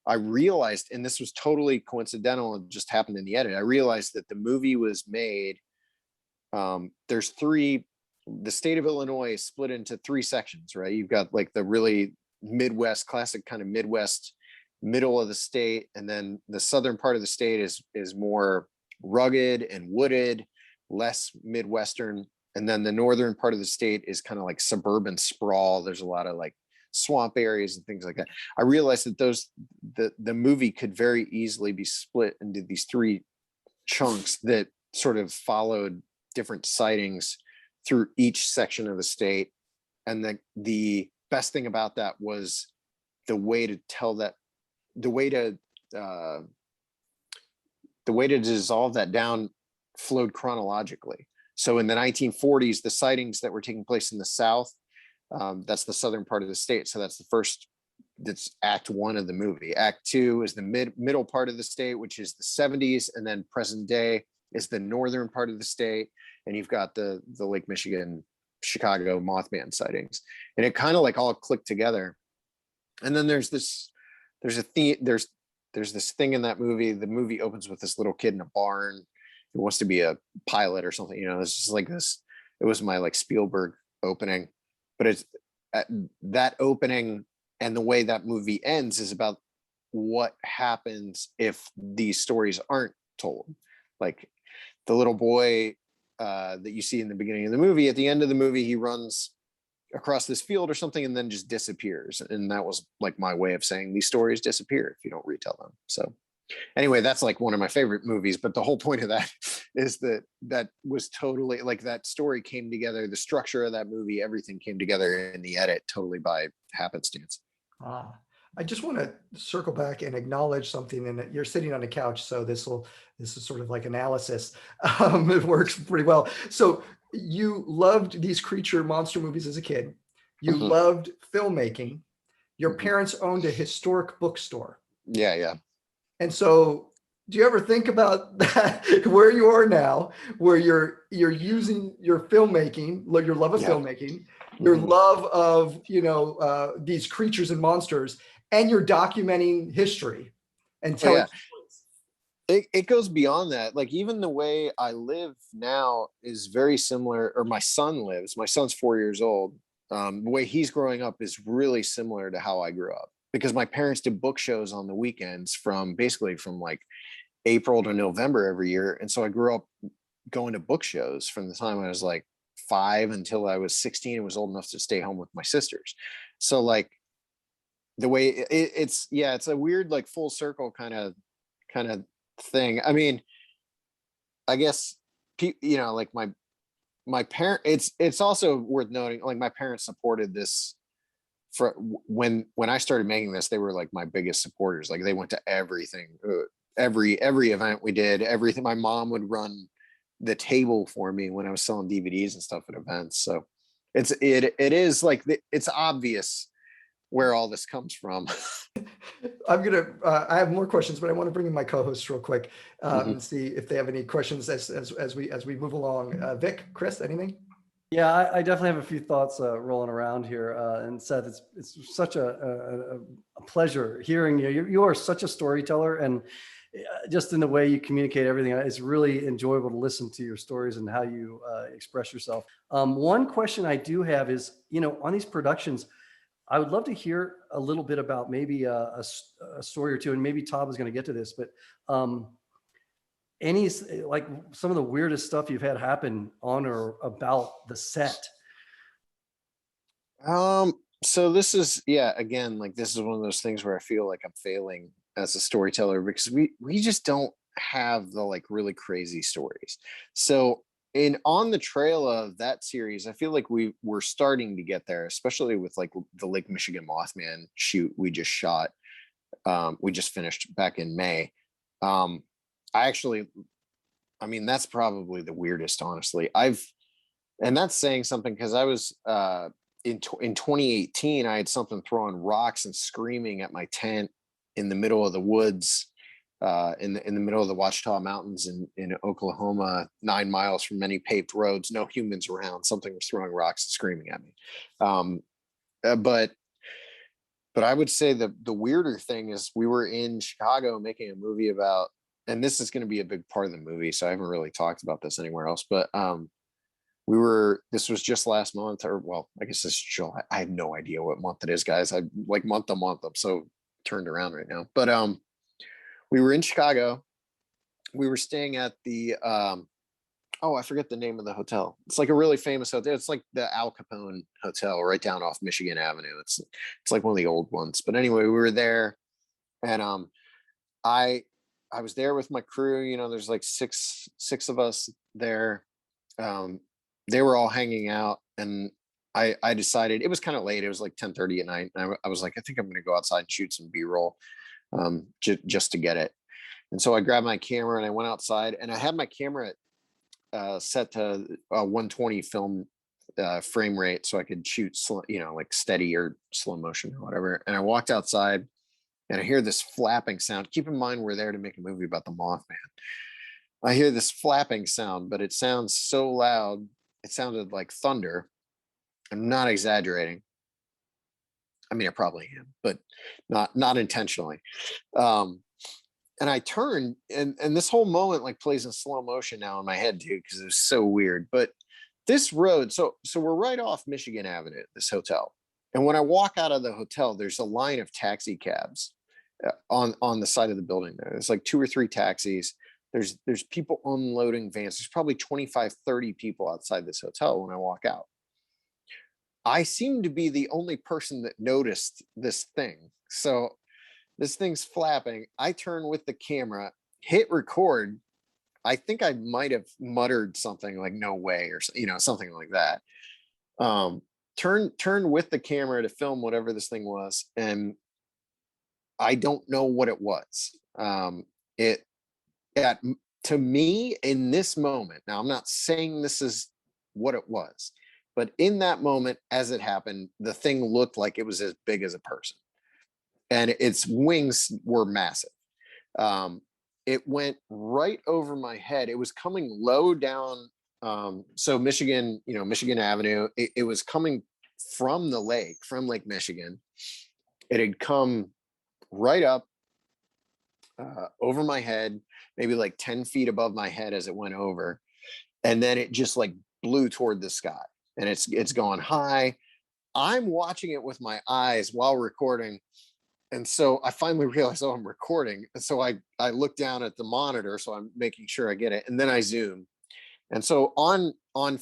I realized, and this was totally coincidental and just happened in the edit, I realized that the movie was made, the state of Illinois is split into 3 sections, right? You've got like the really Midwest, classic kind of Midwest middle of the state, and then the southern part of the state is more rugged and wooded, less Midwestern, and then the northern part of the state is kind of like suburban sprawl. There's a lot of like swamp areas and things like that. I realized that the movie could very easily be split into these 3 chunks that sort of followed different sightings through each section of the state. And the best thing about that was the way to tell that, the way to dissolve that down flowed chronologically. So in the 1940s, the sightings that were taking place in the South, that's the southern part of the state. So that's Act 1 of the movie. Act 2 is the middle part of the state, which is the 70s, and then present day is the northern part of the state. And you've got the Lake Michigan Chicago Mothman sightings, and it kind of like all clicked together. And then there's this thing in that movie. The movie opens with this little kid in a barn who wants to be a pilot or something. It's just like this. It was my like Spielberg opening, but it's that opening and the way that movie ends is about what happens if these stories aren't told. Like the little boy that you see in the beginning of the movie, at the end of the movie, he runs across this field or something and then just disappears. And that was like my way of saying these stories disappear if you don't retell them. So anyway, that's like one of my favorite movies, but the whole point of that is that was totally like that story came together. The structure of that movie, everything came together in the edit totally by happenstance. I just want to circle back and acknowledge something, and you're sitting on a couch, so this is sort of like analysis. It works pretty well. So you loved these creature monster movies as a kid. You loved filmmaking. Your parents owned a historic bookstore. Yeah. And so do you ever think about that, where you are now, where you're using your filmmaking, your love of filmmaking, your love of, these creatures and monsters, and you're documenting history and telling stories? It goes beyond that. Like even the way I live now is very similar, or my son's 4 years old. The way he's growing up is really similar to how I grew up, because my parents did book shows on the weekends from like April to November every year. And so I grew up going to book shows from the time I was like 5 until I was 16 and was old enough to stay home with my sisters. So like the way it's a weird, like full circle kind of thing. I mean, I guess, like my parent, it's also worth noting, like my parents supported this for when I started making this. They were like my biggest supporters. Like they went to everything, every event we did, everything. My mom would run the table for me when I was selling DVDs and stuff at events. So it is like, it's obvious where all this comes from. I have more questions, but I want to bring in my co-hosts real quick and see if they have any questions as we move along. Vic, Chris, anything? Yeah, I definitely have a few thoughts rolling around here. And Seth, it's such a pleasure hearing you. You are such a storyteller, and just in the way you communicate everything, it's really enjoyable to listen to your stories and how you express yourself. One question I do have is, on these productions, I would love to hear a little bit about maybe a story or two, and maybe Todd was going to get to this, but any, like some of the weirdest stuff you've had happen on or about the set. So this is, again, like this is one of those things where I feel like I'm failing as a storyteller, because we just don't have the like really crazy stories. So on the trail of that series, I feel like we're starting to get there, especially with like the Lake Michigan Mothman shoot we just shot. We just finished back in May. I mean, that's probably the weirdest, honestly. And that's saying something, because I was in 2018, I had something throwing rocks and screaming at my tent in the middle of the woods, in the middle of the Ouachita Mountains in Oklahoma, 9 miles from many paved roads, no humans around. Something was throwing rocks and screaming at me. But I would say the weirder thing is we were in Chicago making a movie about, and this is going to be a big part of the movie, so I haven't really talked about this anywhere else, but this was just last month, or well, I guess it's July. I have no idea what month it is, guys. I like month to month. I'm so turned around right now. But we were in Chicago. We were staying at the I forget the name of the hotel. It's like a really famous hotel. It's like the Al Capone Hotel right down off Michigan Avenue. It's like one of the old ones. But anyway, we were there, and I was there with my crew. There's like six of us there. They were all hanging out, and I decided, it was kind of late. It was like 10:30 at night. And I was like, I think I'm going to go outside and shoot some B-roll, just to get it. And so I grabbed my camera and I went outside, and I had my camera set to 120 film frame rate, so I could shoot, like steady or slow motion or whatever. And I walked outside, and I hear this flapping sound. Keep in mind, we're there to make a movie about the Mothman. I hear this flapping sound, but it sounds so loud. It sounded like thunder. I'm not exaggerating. I mean, I probably am, but not intentionally. And I turned, and this whole moment like plays in slow motion now in my head too, because it was so weird. But this road, so we're right off Michigan Avenue, this hotel. And when I walk out of the hotel, there's a line of taxi cabs on the side of the building there. There's like 2 or 3 taxis. There's people unloading vans. There's probably 25, 30 people outside this hotel when I walk out. I seem to be the only person that noticed this thing. So this thing's flapping. I turn with the camera, hit record. I think I might have muttered something like "no way" or something like that. Turn with the camera to film whatever this thing was, and I don't know what it was. To me in this moment. Now I'm not saying this is what it was, but in that moment, as it happened, the thing looked like it was as big as a person. And its wings were massive. It went right over my head. It was coming low down. So Michigan Avenue, it was coming from the lake, from Lake Michigan. It had come right up over my head, maybe like 10 feet above my head as it went over. And then it just like blew toward the sky, and it's going high. I'm watching it with my eyes while recording. And so I finally realized, oh, I'm recording. And so I look down at the monitor, so I'm making sure I get it. And then I zoom. And so on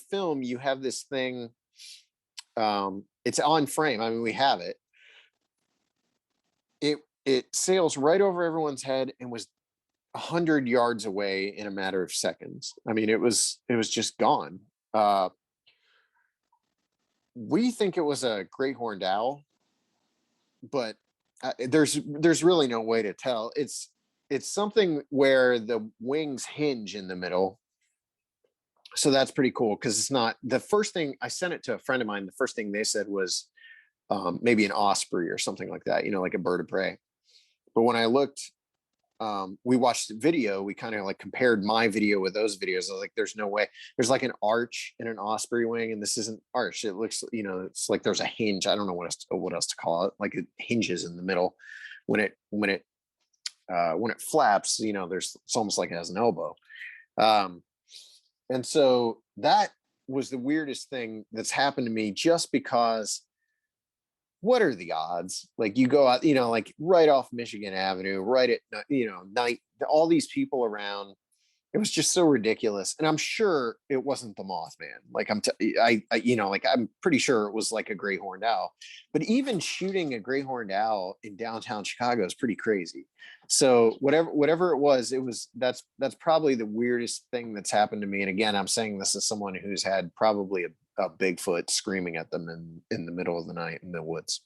film, you have this thing. It's on frame. I mean, we have it. It sails right over everyone's head and was 100 yards away in a matter of seconds. I mean, it was just gone. We think it was a great horned owl, but there's really no way to tell. It's something where the wings hinge in the middle, so that's pretty cool, because it's not the first thing. I sent it to a friend of mine. The first thing they said was maybe an osprey or something like that, like a bird of prey. But when I looked, we watched the video, we kind of like compared my video with those videos. I was like, there's no way. There's like an arch in an osprey wing, and this isn't arched. It looks, it's like there's a hinge. I don't know what else to call it. Like it hinges in the middle. When it flaps, it's almost like it has an elbow. And so that was the weirdest thing that's happened to me, just because what are the odds? Like you go out, like right off Michigan Avenue, right at, night, all these people around. It was just so ridiculous. And I'm sure it wasn't the Mothman. Like I'm pretty sure it was like a gray horned owl, but even shooting a gray horned owl in downtown Chicago is pretty crazy. So whatever it was, that's probably the weirdest thing that's happened to me. And again, I'm saying this as someone who's had probably a Bigfoot screaming at them in the middle of the night in the woods.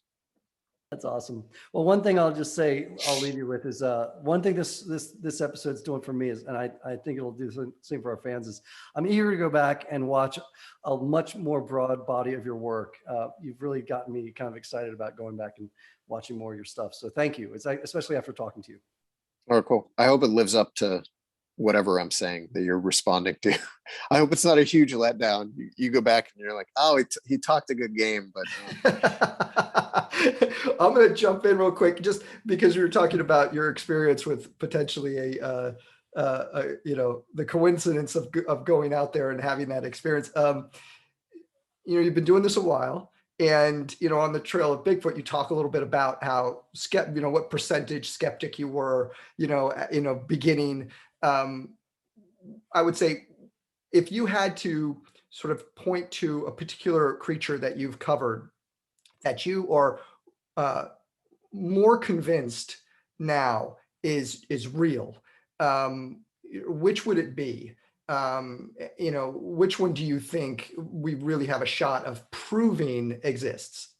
That's awesome. Well, one thing I'll just say, I'll leave you with is one thing this episode's doing for me is, and I think it'll do the same for our fans, is I'm eager to go back and watch a much more broad body of your work. You've really gotten me kind of excited about going back and watching more of your stuff. So thank you. It's especially after talking to you. Oh, cool. I hope it lives up to whatever I'm saying that you're responding to. I hope it's not a huge letdown. You go back and you're like, oh, he talked a good game, but I'm going to jump in real quick, just because you were talking about your experience with potentially the coincidence of going out there and having that experience. You've been doing this a while, and on the trail of Bigfoot, you talk a little bit about how what percentage skeptic you were, beginning. I would say, if you had to sort of point to a particular creature that you've covered that you are more convinced now is real, which would it be? Which one do you think we really have a shot of proving exists?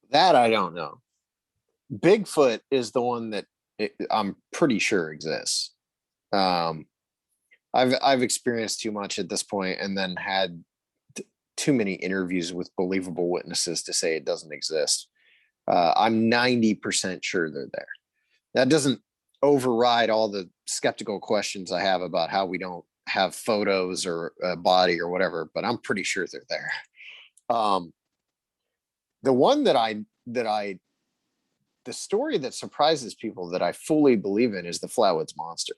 That I don't know. Bigfoot is the one that I'm pretty sure exists. I've experienced too much at this point, and then had too many interviews with believable witnesses to say it doesn't exist. I'm 90% sure they're there. That doesn't override all the skeptical questions I have about how we don't have photos or a body or whatever, but I'm pretty sure they're there. Um, the one the story that surprises people that I fully believe in is the Flatwoods Monster.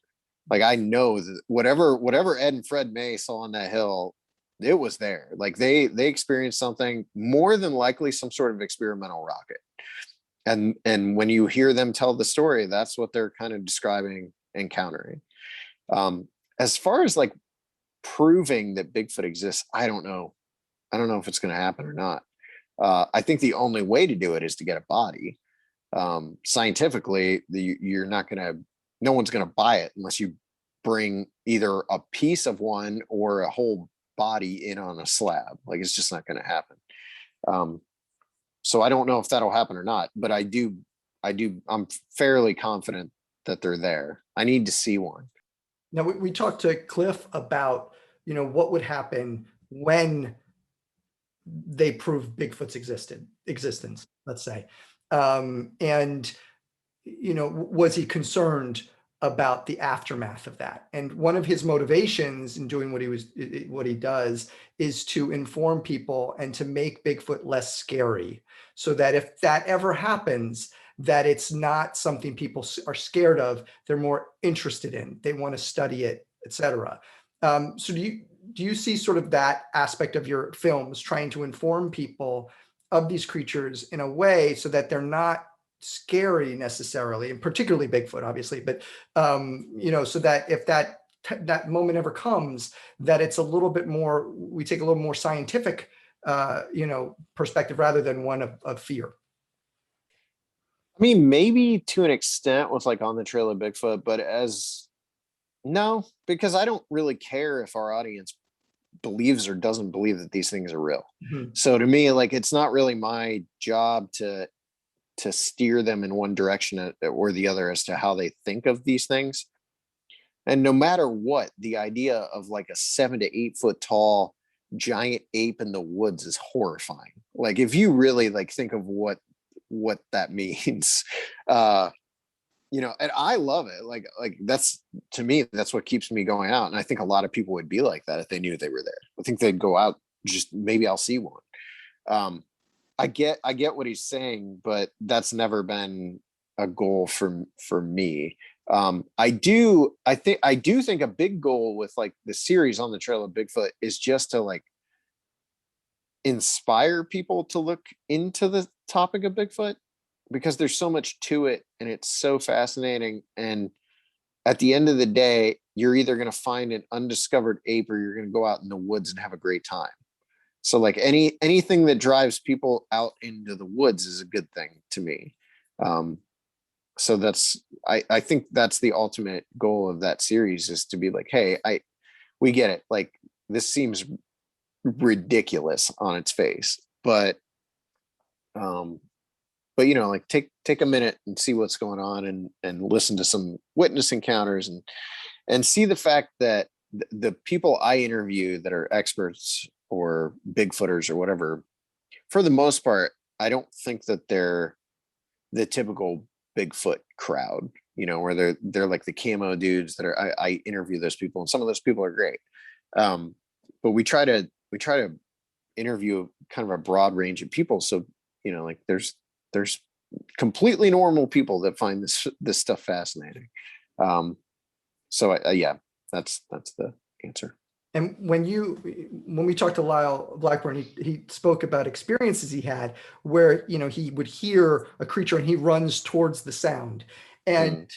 Like, I know that whatever Ed and Fred May saw on that hill, it was there. Like, they experienced something, more than likely some sort of experimental rocket. And when you hear them tell the story, that's what they're kind of describing, encountering. As far as like proving that Bigfoot exists, I don't know if it's going to happen or not. I think the only way to do it is to get a body. Scientifically, no one's going to buy it unless you bring either a piece of one or a whole body in on a slab. Like, it's just not going to happen. So I don't know if that'll happen or not, but I'm fairly confident that they're there. I need to see one. Now, we talked to Cliff about, what would happen when they prove Bigfoot's existence, let's say. And, was he concerned about the aftermath of that? And one of his motivations in doing what he does is to inform people and to make Bigfoot less scary, so that if that ever happens, that it's not something people are scared of, they're more interested in, they want to study it, etc. So do you see sort of that aspect of your films, trying to inform people of these creatures in a way so that they're not scary necessarily, and particularly Bigfoot, obviously, but so that if that moment ever comes, that it's a little bit more, we take a little more scientific perspective rather than one of fear? I mean, maybe to an extent with like On the Trail of Bigfoot, but no, because I don't really care if our audience believes or doesn't believe that these things are real. Mm-hmm. So to me, like, it's not really my job to steer them in one direction or the other as to how they think of these things. And no matter what, the idea of like a 7 to 8 foot tall giant ape in the woods is horrifying. Like, if you really like think of what that means, and I love it. Like that's, to me, that's what keeps me going out. And I think a lot of people would be like that if they knew they were there. I think they'd go out, just maybe I'll see one. I get what he's saying, but that's never been a goal for me. I do think a big goal with like the series On the Trail of Bigfoot is just to like inspire people to look into the topic of Bigfoot, because there's so much to it and it's so fascinating. And at the end of the day, you're either going to find an undiscovered ape or you're going to go out in the woods and have a great time. So like anything that drives people out into the woods is a good thing to me. So I think that's the ultimate goal of that series, is to be like, hey, we get it. Like, this seems ridiculous on its face, but like take a minute and see what's going on and listen to some witness encounters and see the fact that the people I interview that are experts or Bigfooters or whatever, for the most part, I don't think that they're the typical Bigfoot crowd, where they're like the camo dudes that I interview those people, and some of those people are great. But we try to interview kind of a broad range of people. So, like there's completely normal people that find this stuff fascinating. So that's the answer. And when we talked to Lyle Blackburn, he spoke about experiences he had where, he would hear a creature and he runs towards the sound. And,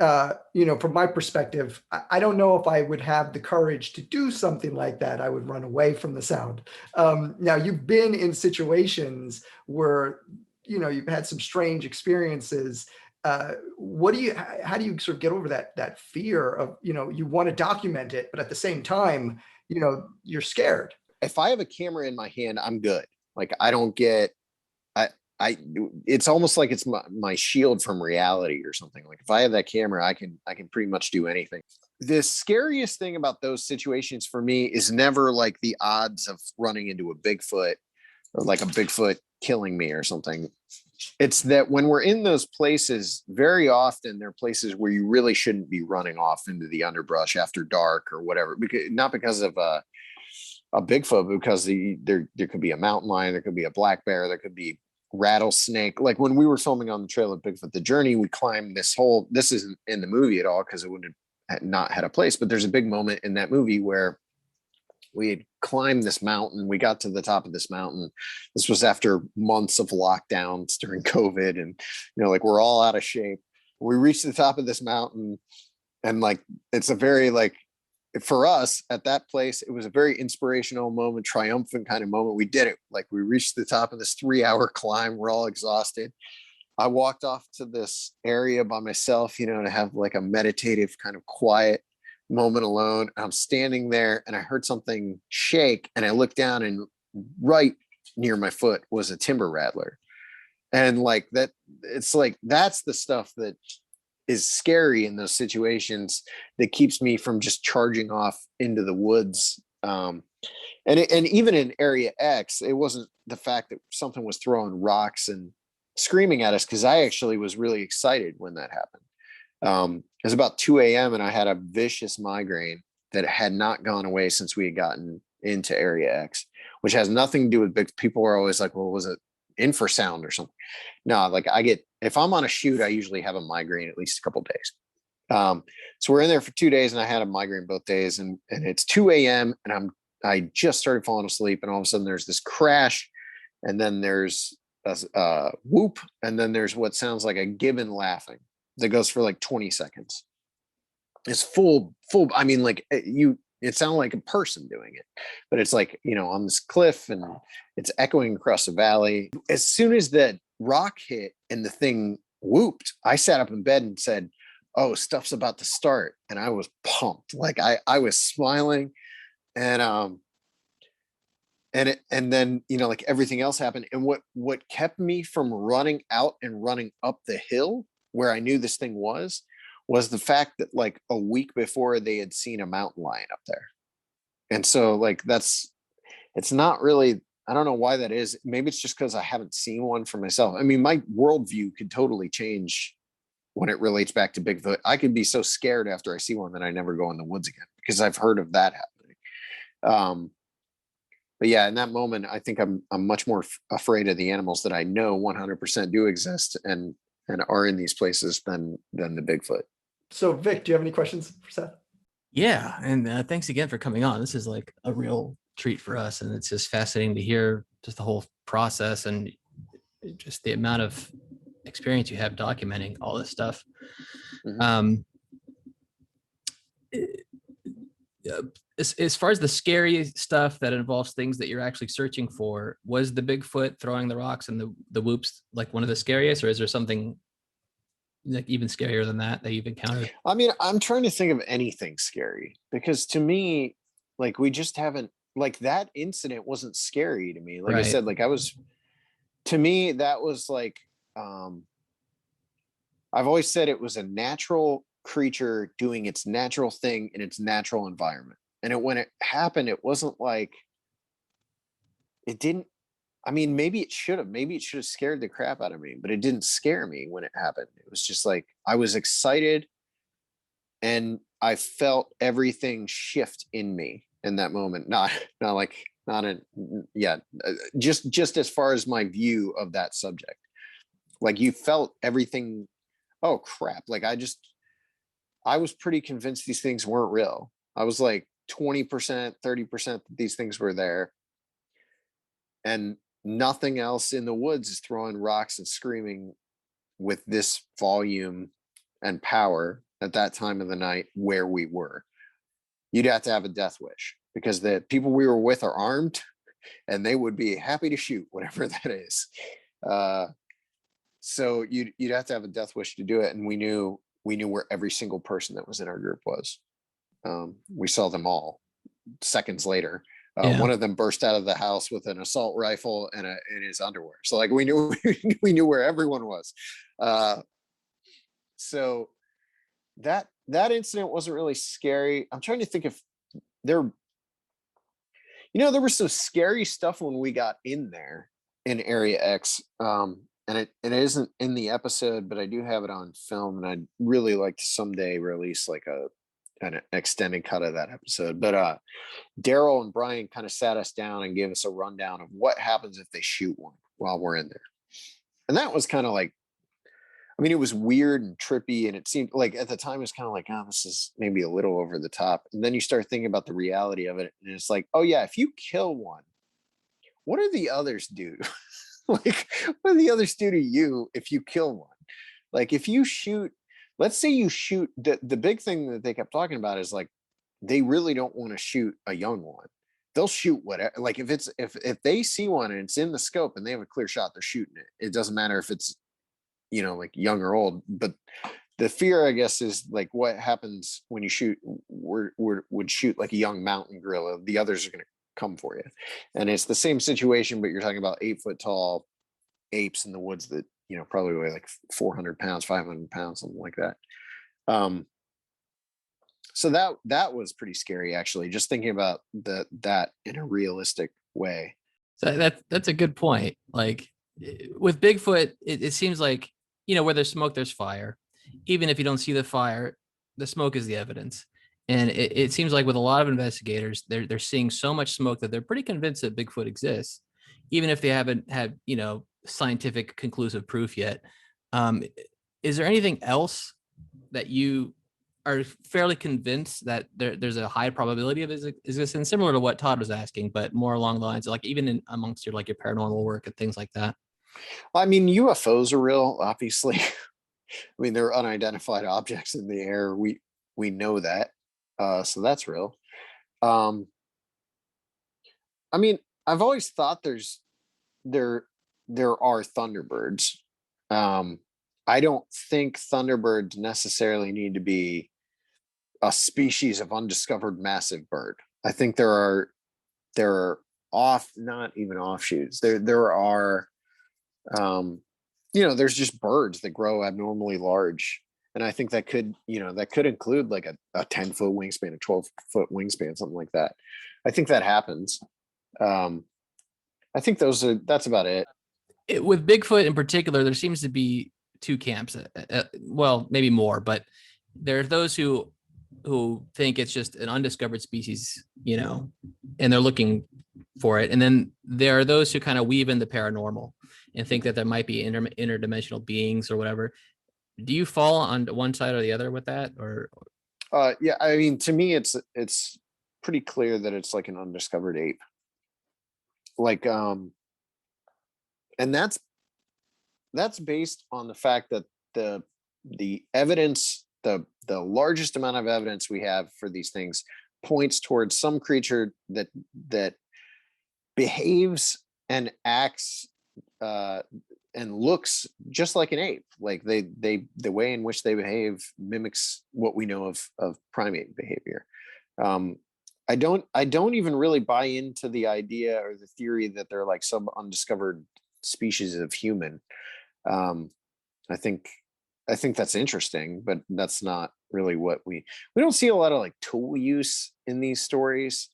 from my perspective, I don't know if I would have the courage to do something like that. I would run away from the sound. Now, you've been in situations where, you've had some strange experiences. How do you sort of get over that fear of, you want to document it, but at the same time, you're scared? If I have a camera in my hand, I'm good. Like, I don't get, it's almost like it's my shield from reality or something. Like, if I have that camera, I can pretty much do anything. The scariest thing about those situations for me is never like the odds of running into a Bigfoot or like a Bigfoot killing me or something. It's that when we're in those places, very often they're places where you really shouldn't be running off into the underbrush after dark or whatever, not because of a Bigfoot, because there could be a mountain lion, there could be a black bear, there could be rattlesnake. Like when we were filming on the trail of Bigfoot, the journey, we climbed this isn't in the movie at all because it wouldn't have not had a place, but there's a big moment in that movie where we had climbed this mountain. We got to the top of this mountain. This was after months of lockdowns during COVID, and like we're all out of shape. We reached the top of this mountain, and like it's a very, like, for us at that place, it was a very inspirational moment, triumphant kind of moment. We did it. Like we reached the top of this 3-hour climb. We're all exhausted. I walked off to this area by myself, to have like a meditative kind of quiet moment alone. I'm standing there and I heard something shake, and I looked down, and right near my foot was a timber rattler. And like that, it's like, that's the stuff that is scary in those situations, that keeps me from just charging off into the woods. And even in Area X, it wasn't the fact that something was throwing rocks and screaming at us, because I actually was really excited when that happened. It was about 2 a.m. and I had a vicious migraine that had not gone away since we had gotten into Area X, which has nothing to do with big. People are always like, well, was it infrasound or something? No, like if I'm on a shoot, I usually have a migraine at least a couple of days. So we're in there for 2 days, and I had a migraine both days, and it's 2 a.m. and I just started falling asleep, and all of a sudden there's this crash, and then there's a whoop, and then there's what sounds like a gibbon laughing that goes for like 20 seconds. It's full. I mean, like it sounded like a person doing it, but it's like, on this cliff, and it's echoing across the valley. As soon as that rock hit and the thing whooped, I sat up in bed and said, oh, stuff's about to start. And I was pumped. Like I was smiling, and then, like everything else happened. And what kept me from running out and running up the hill where I knew this thing was the fact that like a week before they had seen a mountain lion up there. And so like it's not really, I don't know why that is. Maybe it's just because I haven't seen one for myself. I mean, my worldview could totally change when it relates back to Bigfoot. I could be so scared after I see one that I never go in the woods again, because I've heard of that happening. But yeah, in that moment, I think I'm much more afraid of the animals that I know 100% do exist and are in these places than the Bigfoot. So Vic, do you have any questions for Seth? Yeah, and thanks again for coming on. This is like a real treat for us, and it's just fascinating to hear just the whole process and just the amount of experience you have documenting all this stuff. Mm-hmm. As far as the scary stuff that involves things that you're actually searching for, was the Bigfoot throwing the rocks and the whoops like one of the scariest, or is there something like even scarier than that you've encountered? I mean, I'm trying to think of anything scary, because to me, like, we just haven't, like, that incident wasn't scary to me. Like right. I said, like to me, that was like, I've always said it was a natural creature doing its natural thing in its natural environment. And when it happened, it wasn't like, it didn't, I mean, maybe it should have scared the crap out of me, but it didn't scare me when it happened. It was just like, I was excited and I felt everything shift in me in that moment. Just as far as my view of that subject, like you felt everything. Oh crap. Like I was pretty convinced these things weren't real. I was like 20%, 30% that these things were there. And nothing else in the woods is throwing rocks and screaming with this volume and power at that time of the night where we were. You'd have to have a death wish, because the people we were with are armed and they would be happy to shoot whatever that is. So you'd have to have a death wish to do it. And we knew where every single person that was in our group was. We saw them all seconds later. One of them burst out of the house with an assault rifle and in his underwear. So like we knew where everyone was. So that incident wasn't really scary. I'm trying to think if there was some scary stuff when we got in there in Area X. And it isn't in the episode, but I do have it on film, and I'd really like to someday release like an extended cut of that episode. But Daryl and Brian kind of sat us down and gave us a rundown of what happens if they shoot one while we're in there. And that was kind of like, I mean, it was weird and trippy, and it seemed like at the time it was kind of like, oh, this is maybe a little over the top. And then you start thinking about the reality of it, and it's like, oh yeah, if you kill one, what do the others do? Like, what do the others do to you if you kill one? Like, if you shoot, let's say you shoot, the big thing that they kept talking about is like, they really don't want to shoot a young one. They'll shoot whatever. Like if they see one and it's in the scope and they have a clear shot, they're shooting it. It doesn't matter if it's, like young or old. But the fear, I guess, is like what happens when you shoot, would shoot like a young mountain gorilla. The others are going to come for you. And it's the same situation, but you're talking about 8 foot tall apes in the woods that, probably weigh like 400 pounds, 500 pounds, something like that. So that was pretty scary, actually, just thinking about that in a realistic way. So that's a good point. Like with Bigfoot, it seems like, where there's smoke, there's fire. Even if you don't see the fire, the smoke is the evidence. And it seems like with a lot of investigators, they're seeing so much smoke that they're pretty convinced that Bigfoot exists, even if they haven't had, scientific conclusive proof yet. Is there anything else that you are fairly convinced that there's a high probability of its existence, similar to what Todd was asking, but more along the lines of like even amongst your paranormal work and things like that? I mean, UFOs are real, obviously. I mean, they're unidentified objects in the air. We know that. So that's real. I mean, I've always thought there are Thunderbirds. I don't think Thunderbirds necessarily need to be a species of undiscovered massive bird. I think there are not even offshoots. There are, there's just birds that grow abnormally large. And I think that could include like a 10-foot wingspan, a 12-foot wingspan, something like that. I think that happens. I think that's about it. With Bigfoot in particular, there seems to be two camps. Well, maybe more, but there are those who think it's just an undiscovered species, and they're looking for it. And then there are those who kind of weave in the paranormal and think that there might be interdimensional beings or whatever. Do you fall on one side or the other with that? Or yeah, I mean, to me, it's pretty clear that it's like an undiscovered ape. Like, and that's based on the fact that the evidence, the largest amount of evidence we have for these things points towards some creature that behaves and acts and looks just like an ape. Like the way in which they behave mimics what we know of primate behavior. I don't even really buy into the idea or the theory that they're like some undiscovered species of human. I think that's interesting, but that's not really what we don't see a lot of like tool use in these stories.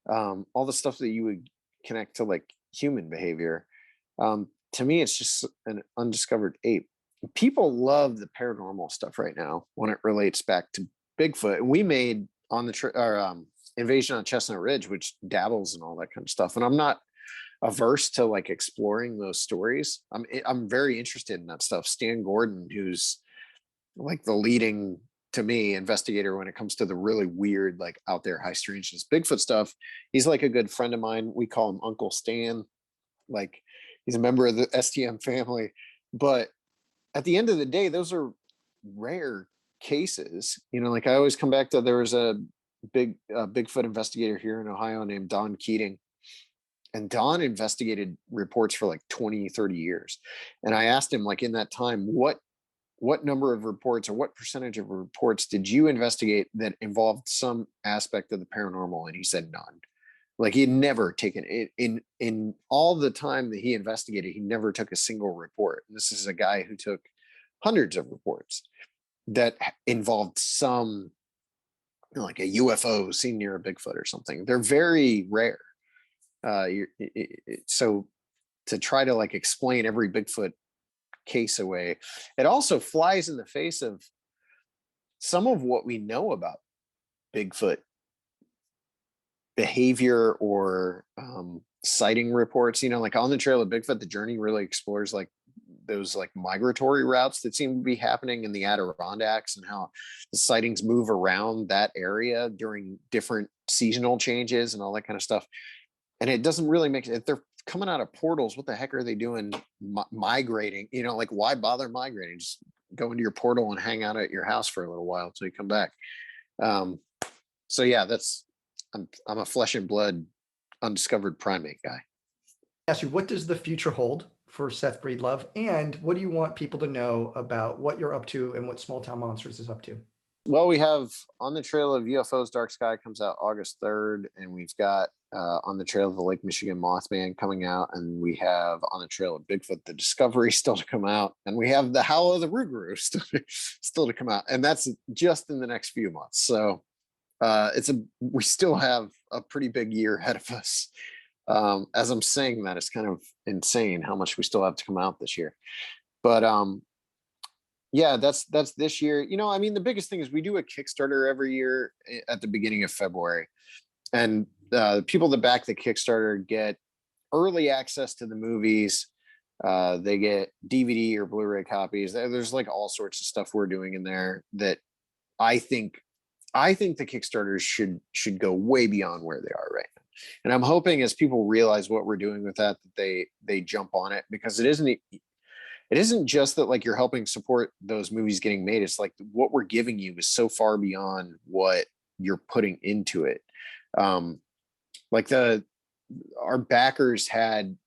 All the stuff that you would connect to like human behavior. To me, it's just an undiscovered ape. People love the paranormal stuff right now when it relates back to Bigfoot. And we made on the Invasion on Chestnut Ridge, which dabbles in all that kind of stuff. And I'm not averse to like exploring those stories. I'm very interested in that stuff. Stan Gordon, who's like the leading, to me, investigator when it comes to the really weird, like out there high strangeness Bigfoot stuff, he's like a good friend of mine. We call him Uncle Stan. Like, he's a member of the STM family. But at the end of the day, those are rare cases. Like I always come back to, there was a big Bigfoot investigator here in Ohio named Don Keating. And Don investigated reports for like 20, 30 years. And I asked him, like, in that time, what number of reports or what percentage of reports did you investigate that involved some aspect of the paranormal? And he said none. Like, he had never taken it in all the time that he investigated. He never took a single report. And this is a guy who took hundreds of reports that involved some, like a UFO seen near a Bigfoot or something. They're very rare. So to try to like explain every Bigfoot case away, it also flies in the face of some of what we know about Bigfoot behavior or sighting reports. Like On the Trail of Bigfoot, the journey really explores like those like migratory routes that seem to be happening in the Adirondacks, and how the sightings move around that area during different seasonal changes and all that kind of stuff. And it doesn't really make sense. If they're coming out of portals, what the heck are they doing migrating? Like, why bother migrating? Just go into your portal and hang out at your house for a little while until you come back. So yeah, I'm a flesh and blood undiscovered primate guy. Ask you, what does the future hold for Seth Breedlove, and what do you want people to know about what you're up to and what Small Town Monsters is up to? Well, we have On the Trail of UFOs Dark Sky comes out August 3rd, and we've got On the Trail of the Lake Michigan Mothman coming out, and we have On the Trail of Bigfoot the Discovery still to come out, and we have The Howl of the Rougarou still to come out, and that's just in the next few months. So we still have a pretty big year ahead of us. As I'm saying that, it's kind of insane how much we still have to come out this year. But yeah, that's this year. The biggest thing is we do a Kickstarter every year at the beginning of February, and the people that back the Kickstarter get early access to the movies. They get DVD or Blu-ray copies. There's like all sorts of stuff we're doing in there that I think the Kickstarters should go way beyond where they are right now. And I'm hoping as people realize what we're doing with that they jump on it, because it isn't just that like you're helping support those movies getting made. It's like what we're giving you is so far beyond what you're putting into it. Our backers had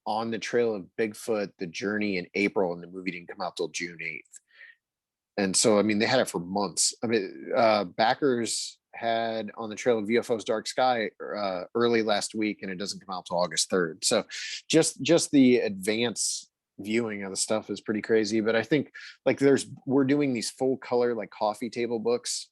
On the Trail of Bigfoot, The Journey in April, and the movie didn't come out till June 8th. And so, they had it for months. Backers had On the Trail of UFOs Dark Sky early last week, and it doesn't come out till August 3rd. So just the advance viewing of the stuff is pretty crazy. But I think like we're doing these full color like coffee table books.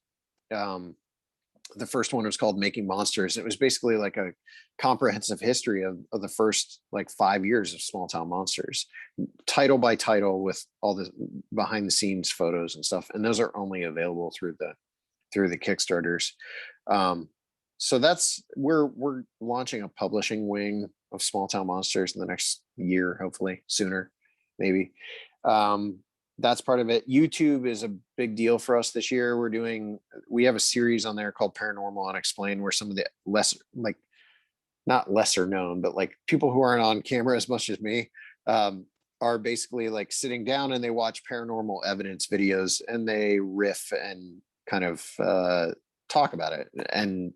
The first one was called Making Monsters. It was basically like a comprehensive history of the first like 5 years of Small Town Monsters, title by title, with all the behind the scenes photos and stuff. And those are only available through the Kickstarters. So we're launching a publishing wing of Small Town Monsters in the next year, hopefully sooner, maybe. That's part of it. YouTube is a big deal for us this year. We have a series on there called Paranormal Unexplained, where some of the not lesser known, but like people who aren't on camera as much as me, are basically like sitting down and they watch paranormal evidence videos and they riff and kind of talk about it. And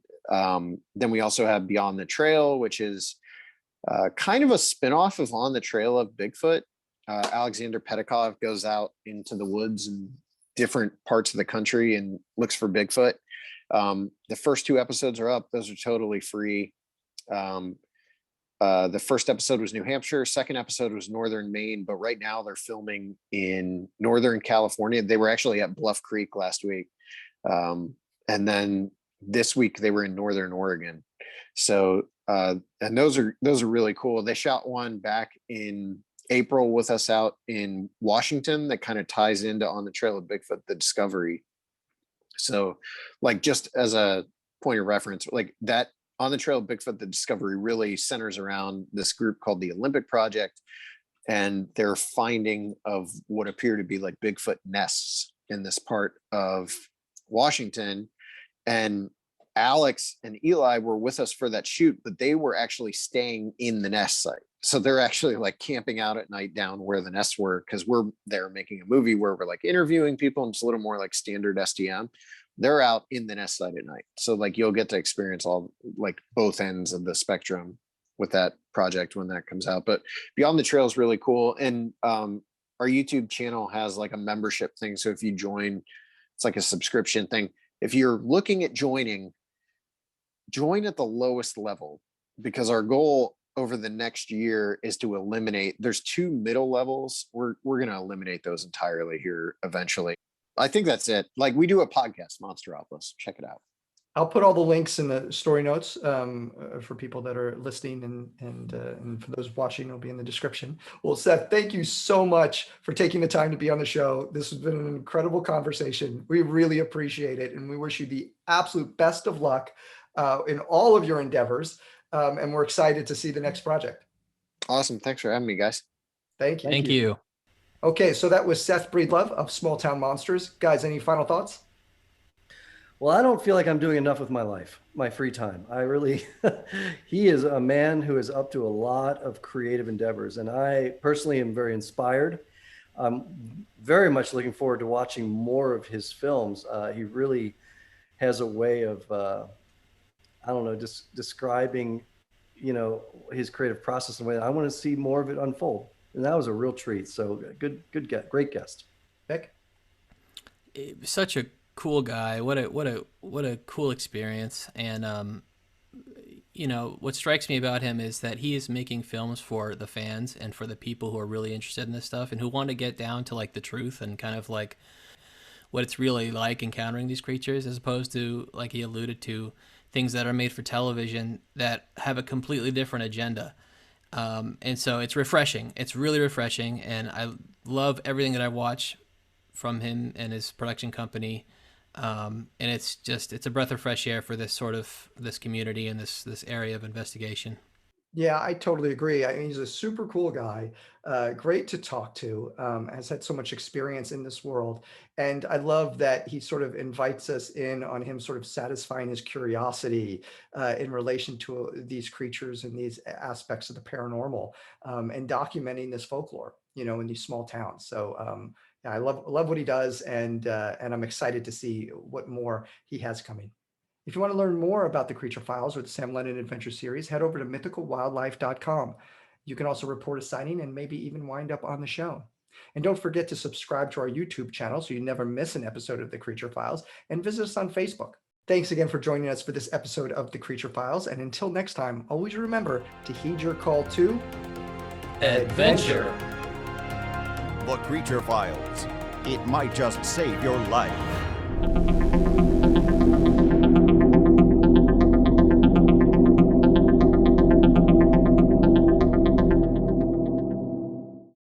then we also have Beyond the Trail, which is kind of a spinoff of On the Trail of Bigfoot. Alexander Pedikov goes out into the woods in different parts of the country and looks for Bigfoot. The first 2 episodes are up. Those are totally free. The first episode was New Hampshire. Second episode was Northern Maine, but right now they're filming in Northern California. They were actually at Bluff Creek last week. And then this week they were in Northern Oregon. So, and those are really cool. They shot one back in April with us out in Washington that kind of ties into On the Trail of Bigfoot, the Discovery. So like, just as a point of reference, like that On the Trail of Bigfoot, the Discovery really centers around this group called the Olympic Project and their finding of what appear to be like Bigfoot nests in this part of Washington. And Alex and Eli were with us for that shoot, but they were actually staying in the nest site. So they're actually like camping out at night down where the nests were, because we're there making a movie where we're like interviewing people and it's a little more like standard STM. They're out in the nest site at night. So like you'll get to experience all like both ends of the spectrum with that project when that comes out. But Beyond the Trail is really cool. And our YouTube channel has like a membership thing. So if you join, it's like a subscription thing. If you're looking at join at the lowest level, because our goal over the next year is to eliminate, there's 2 middle levels. We're going to eliminate those entirely here eventually. I think that's it. Like we do a podcast, Monsteropolis. Check it out. I'll put all the links in the story notes for people that are listening, and for those watching, it'll be in the description. Well, Seth, thank you so much for taking the time to be on the show. This has been an incredible conversation. We really appreciate it, and we wish you the absolute best of luck in all of your endeavors. And we're excited to see the next project. Awesome. Thanks for having me, guys. Thank you. Thank you. Okay, so that was Seth Breedlove of Small Town Monsters. Guys, any final thoughts? Well, I don't feel like I'm doing enough with my life, my free time. I really, he is a man who is up to a lot of creative endeavors, and I personally am very inspired. I'm very much looking forward to watching more of his films. He really has a way of, I don't know, just describing, his creative process in a way that I want to see more of it unfold. And that was a real treat. So great guest. Vic? Such a cool guy. What a cool experience. And what strikes me about him is that he is making films for the fans and for the people who are really interested in this stuff and who want to get down to like the truth and kind of like what it's really like encountering these creatures, as opposed to, like he alluded to, things that are made for television that have a completely different agenda. And so it's refreshing. It's really refreshing. And I love everything that I watch from him and his production company. And it's a breath of fresh air for this community and this area of investigation. Yeah, I totally agree. I mean, he's a super cool guy, great to talk to, has had so much experience in this world. And I love that he sort of invites us in on him sort of satisfying his curiosity in relation to these creatures and these aspects of the paranormal, and documenting this folklore, in these small towns. So yeah, I love what he does, and I'm excited to see what more he has coming. If you want to learn more about the Creature Files or the Sam Lennon Adventure Series, head over to mythicalwildlife.com. You can also report a sighting and maybe even wind up on the show. And don't forget to subscribe to our YouTube channel so you never miss an episode of the Creature Files, and visit us on Facebook. Thanks again for joining us for this episode of the Creature Files. And until next time, always remember to heed your call to Adventure. The Creature Files. It might just save your life.